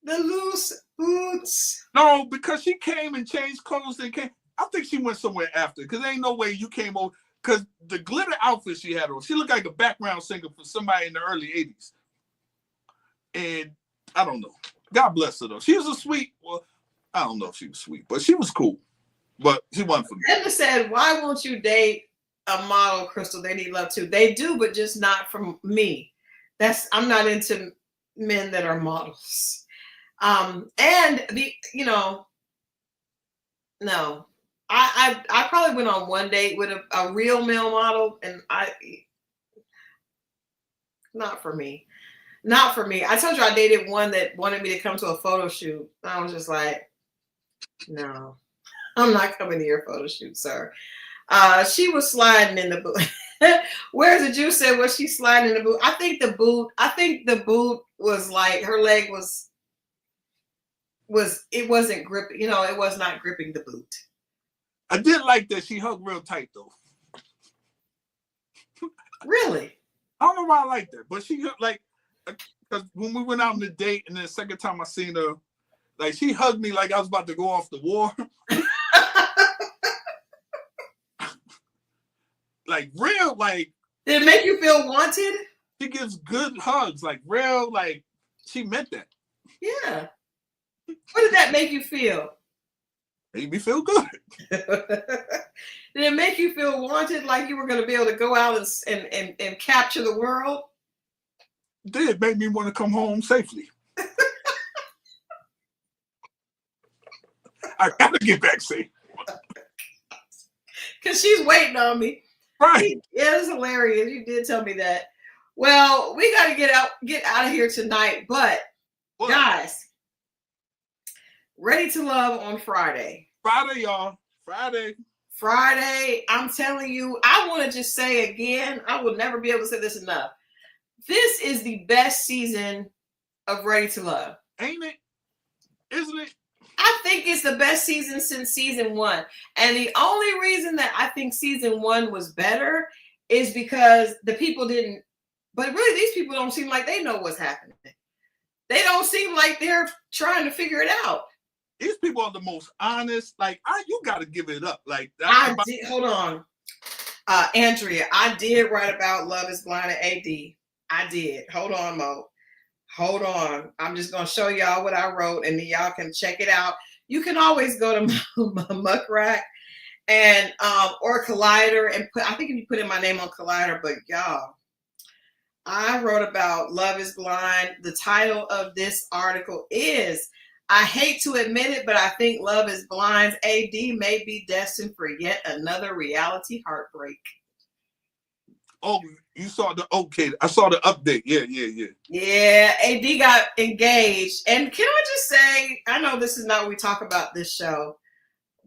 The loose boots. No, because she came and changed clothes and came. I think she went somewhere after, because there ain't no way you came over. Because the glitter outfit she had on, she looked like a background singer for somebody in the early 80s. And I don't know. God bless her, though. She was I don't know if she was sweet, but she was cool. But she wasn't for me. Edna said, why won't you date a model, Christal? They need love too. They do, but just not from me. I'm not into men that are models. No. I probably went on one date with a real male model, and not for me. Not for me. I told you I dated one that wanted me to come to a photo shoot. I was just like, no, I'm not coming to your photo shoot, sir. She was sliding in the boot. Where's the Jew said, was she sliding in the boot? I think the boot was like, her leg it wasn't gripping, it was not gripping the boot. I did like that she hugged real tight though. Really? I don't know why I like that, but she like, because when we went out on the date and then the second time I seen her, like she hugged me like I was about to go off the war. Like real, like. Did it make you feel wanted? She gives good hugs, like real, like she meant that. Yeah. What did that make you feel? Made me feel good. Did it make you feel wanted, like you were going to be able to go out and capture the world? It did make me want to come home safely. I gotta get back safe. Because she's waiting on me. Right. Yeah, it's hilarious. You did tell me that. Well, we got to get out of here tonight. But guys, Ready to Love on Friday. Friday, y'all. Friday, I'm telling you, I want to just say again, I will never be able to say this enough. This is the best season of Ready to Love. Ain't it? Isn't it? I think it's the best season since season 1. And the only reason that I think season 1 was better is because the people didn't, but really these people don't seem like they know what's happening. They don't seem like they're trying to figure it out. These people are the most honest. Like, you got to give it up. Like, hold on. Andrea, I did write about Love is Blind and AD. I did. Hold on, Mo. Hold on. I'm just going to show y'all what I wrote, and then y'all can check it out. You can always go to my Muck Rack and or Collider and put, I think if you put in my name on Collider, but y'all, I wrote about Love is Blind. The title of this article is, I hate to admit it, but I think Love is Blind's AD may be destined for yet another reality heartbreak. Oh, you saw I saw the update. Yeah. Yeah, AD got engaged. And can I just say, I know this is not what we talk about this show,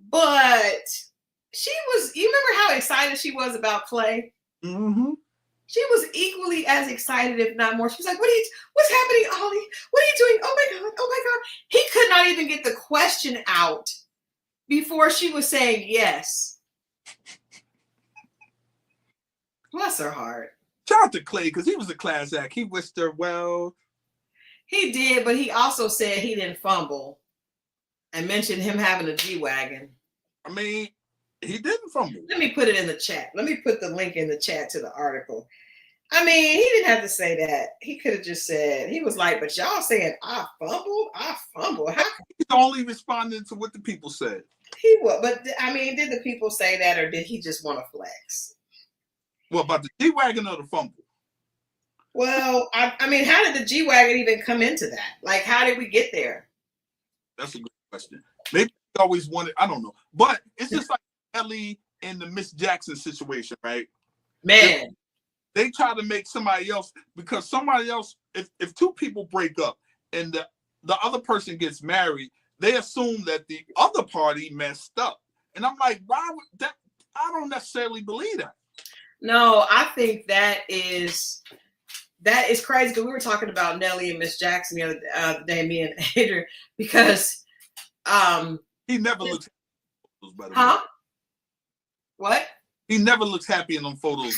but you remember how excited she was about Clay? Mm-hmm. She was equally as excited, if not more. She was like, what's happening, Ollie? What are you doing? Oh my God. He could not even get the question out before she was saying yes. Bless her heart. Shout out to Clay, because he was a class act. He wished her well. He did, but he also said he didn't fumble and mentioned him having a G-Wagon. I mean, he didn't fumble. Let me put it in the chat. Let me put the link in the chat to the article. I mean, he didn't have to say that. He could have just said, he was like, but y'all saying I fumbled? How? He's only responding to what the people said. He was, but I mean, did the people say that, or did he just want to flex? Well, about the G-Wagon or the fumble? Well, I mean, how did the G-Wagon even come into that? Like, how did we get there? That's a good question. Maybe he always wanted, I don't know. But it's just like Ellie and the Miss Jackson situation, right? Man. They try to make somebody else, because somebody else, if two people break up and the other person gets married, they assume that the other party messed up. And I'm like, why would that? I don't necessarily believe that. No, I think that is crazy, because we were talking about Nelly and Miss Jackson the other day, me and Adrian, because he never looks happy, by the way. What? He never looks happy in them photos.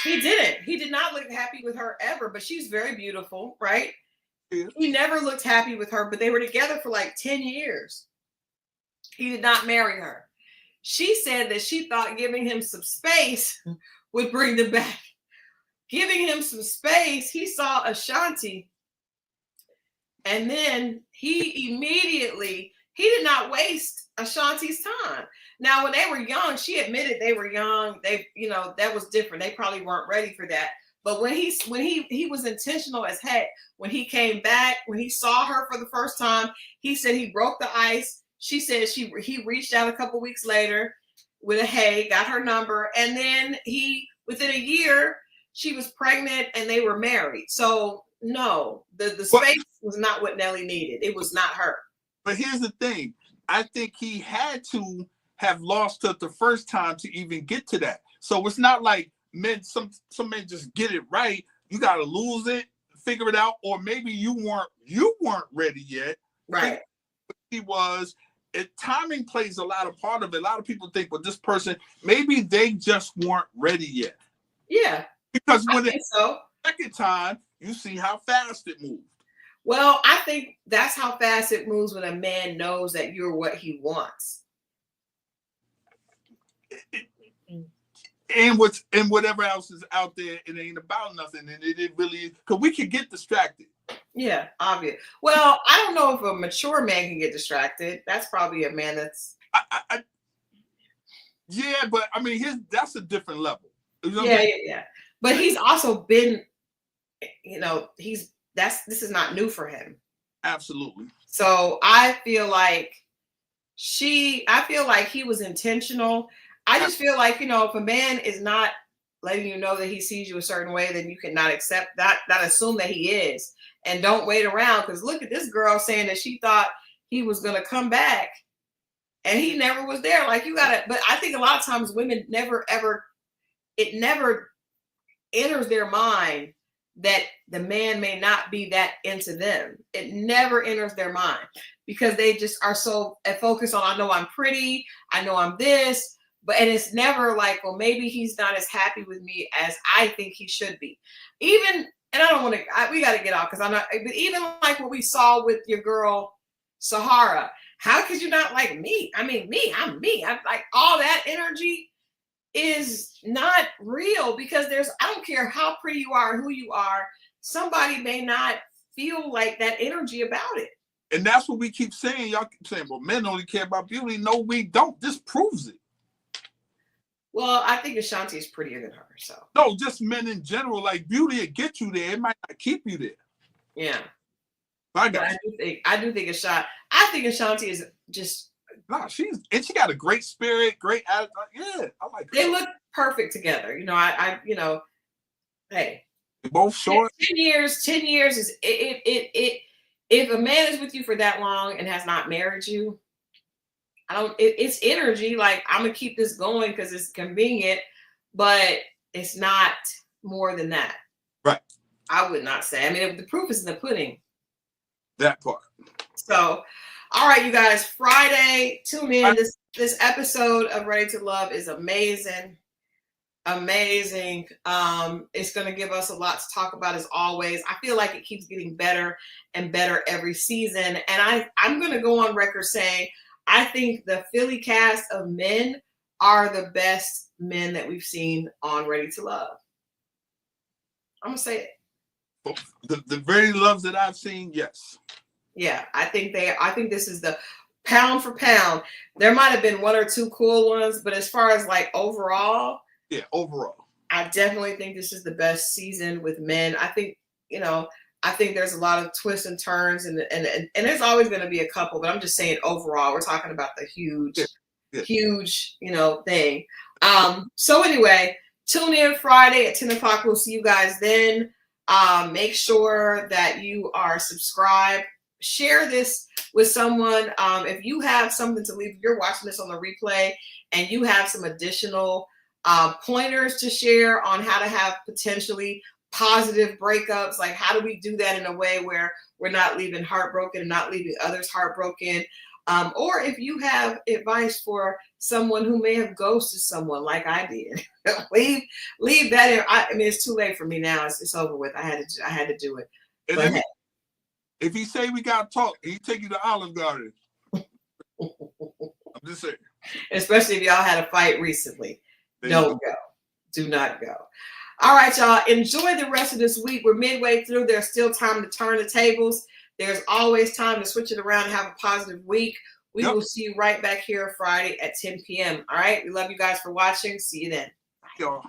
He didn't. He did not look happy with her ever, but she's very beautiful, right? Yeah. He never looked happy with her, but they were together for like 10 years. He did not marry her. She said that she thought giving him some space would bring them back. Giving him some space, he saw Ashanti, and then he did not waste Ashanti's time. Now, when they were young, she admitted they were young. They, that was different. They probably weren't ready for that. But when he was intentional as heck, when he came back, when he saw her for the first time, he said he broke the ice. She said he reached out a couple weeks later with a hey, got her number. And then within a year, she was pregnant and they were married. So no, the space was not what Nelly needed. It was not her. But here's the thing. I think he had to have lost her the first time to even get to that. So it's not like some men just get it right. You got to lose it, figure it out, or maybe you weren't ready yet. Right. He was. Timing plays a lot of part of it. A lot of people think, well, this person, maybe they just weren't ready yet. Yeah. Because when it's the second time, you see how fast it moved. Well, I think that's how fast it moves when a man knows that you're what he wants. And whatever else is out there, it ain't about nothing. And it really, because we can get distracted. Yeah, obvious. Well, I don't know if a mature man can get distracted. That's probably a man that's. Yeah, but I mean, that's a different level. You know yeah. But he's also been, this is not new for him. Absolutely. So I feel like he was intentional. I just feel like, if a man is not letting you know that he sees you a certain way, then you cannot accept that, not assume that he is. And don't wait around, because look at this girl saying that she thought he was going to come back and he never was there. Like, you gotta, but I think a lot of times women never ever, it never enters their mind that the man may not be that into them. It never enters their mind because they just are so focused on, I know I'm pretty, I know I'm this, but, and it's never like, well, maybe he's not as happy with me as I think he should be. Even, and I don't want to, we got to get off because I'm not, but even like what we saw with your girl, Sahara, how could you not like me? I mean, I'm me. I'm like, all that energy is not real because there's, I don't care how pretty you are, who you are, somebody may not feel like that energy about it. And that's what we keep saying. Y'all keep saying, well, men only care about beauty. No, we don't. This proves it. Well, I think Ashanti is prettier than her. So no, just men in general. Like, beauty will get you there. It might not keep you there. Yeah. I do think Ashanti. I think Ashanti is just. No, she got a great spirit, great attitude. Yeah, I like her. They look perfect together. You know, I hey. They're both short. 10 years is it. If a man is with you for that long and has not married you, it's energy. Like, I'm gonna keep this going because it's convenient, but it's not more than that. Right. I would not say. I mean, the proof is in the pudding. That part. So, all right, you guys, Friday, tune in. This episode of Ready to Love is amazing. Amazing. It's going to give us a lot to talk about as always. I feel like it keeps getting better and better every season. And I'm going to go on record saying I think the Philly cast of men are the best men that we've seen on Ready to Love. I'm going to say it. The very loves that I've seen, yes. Yeah, I think this is the pound for pound. There might have been one or two cool ones, but as far as like overall, yeah, overall, I definitely think this is the best season with men. I think, I think there's a lot of twists and turns, and there's always going to be a couple, but I'm just saying overall, we're talking about the huge, thing. So anyway, tune in Friday at 10 o'clock. We'll see you guys then. Make sure that you are subscribed. Share this with someone. If you have something to leave, if you're watching this on the replay and you have some additional pointers to share on how to have potentially positive breakups, like how do we do that in a way where we're not leaving heartbroken and not leaving others heartbroken, or if you have advice for someone who may have ghosted someone like I did, leave that in. I mean, it's too late for me now. It's over with. I had to do it. And if he say we gotta talk, he take you to Olive Garden. I'm just saying. Especially if y'all had a fight recently. Don't go. Do not go. All right, y'all. Enjoy the rest of this week. We're midway through. There's still time to turn the tables. There's always time to switch it around and have a positive week. We will see you right back here Friday at 10 p.m. All right. We love you guys for watching. See you then. Bye. Y'all.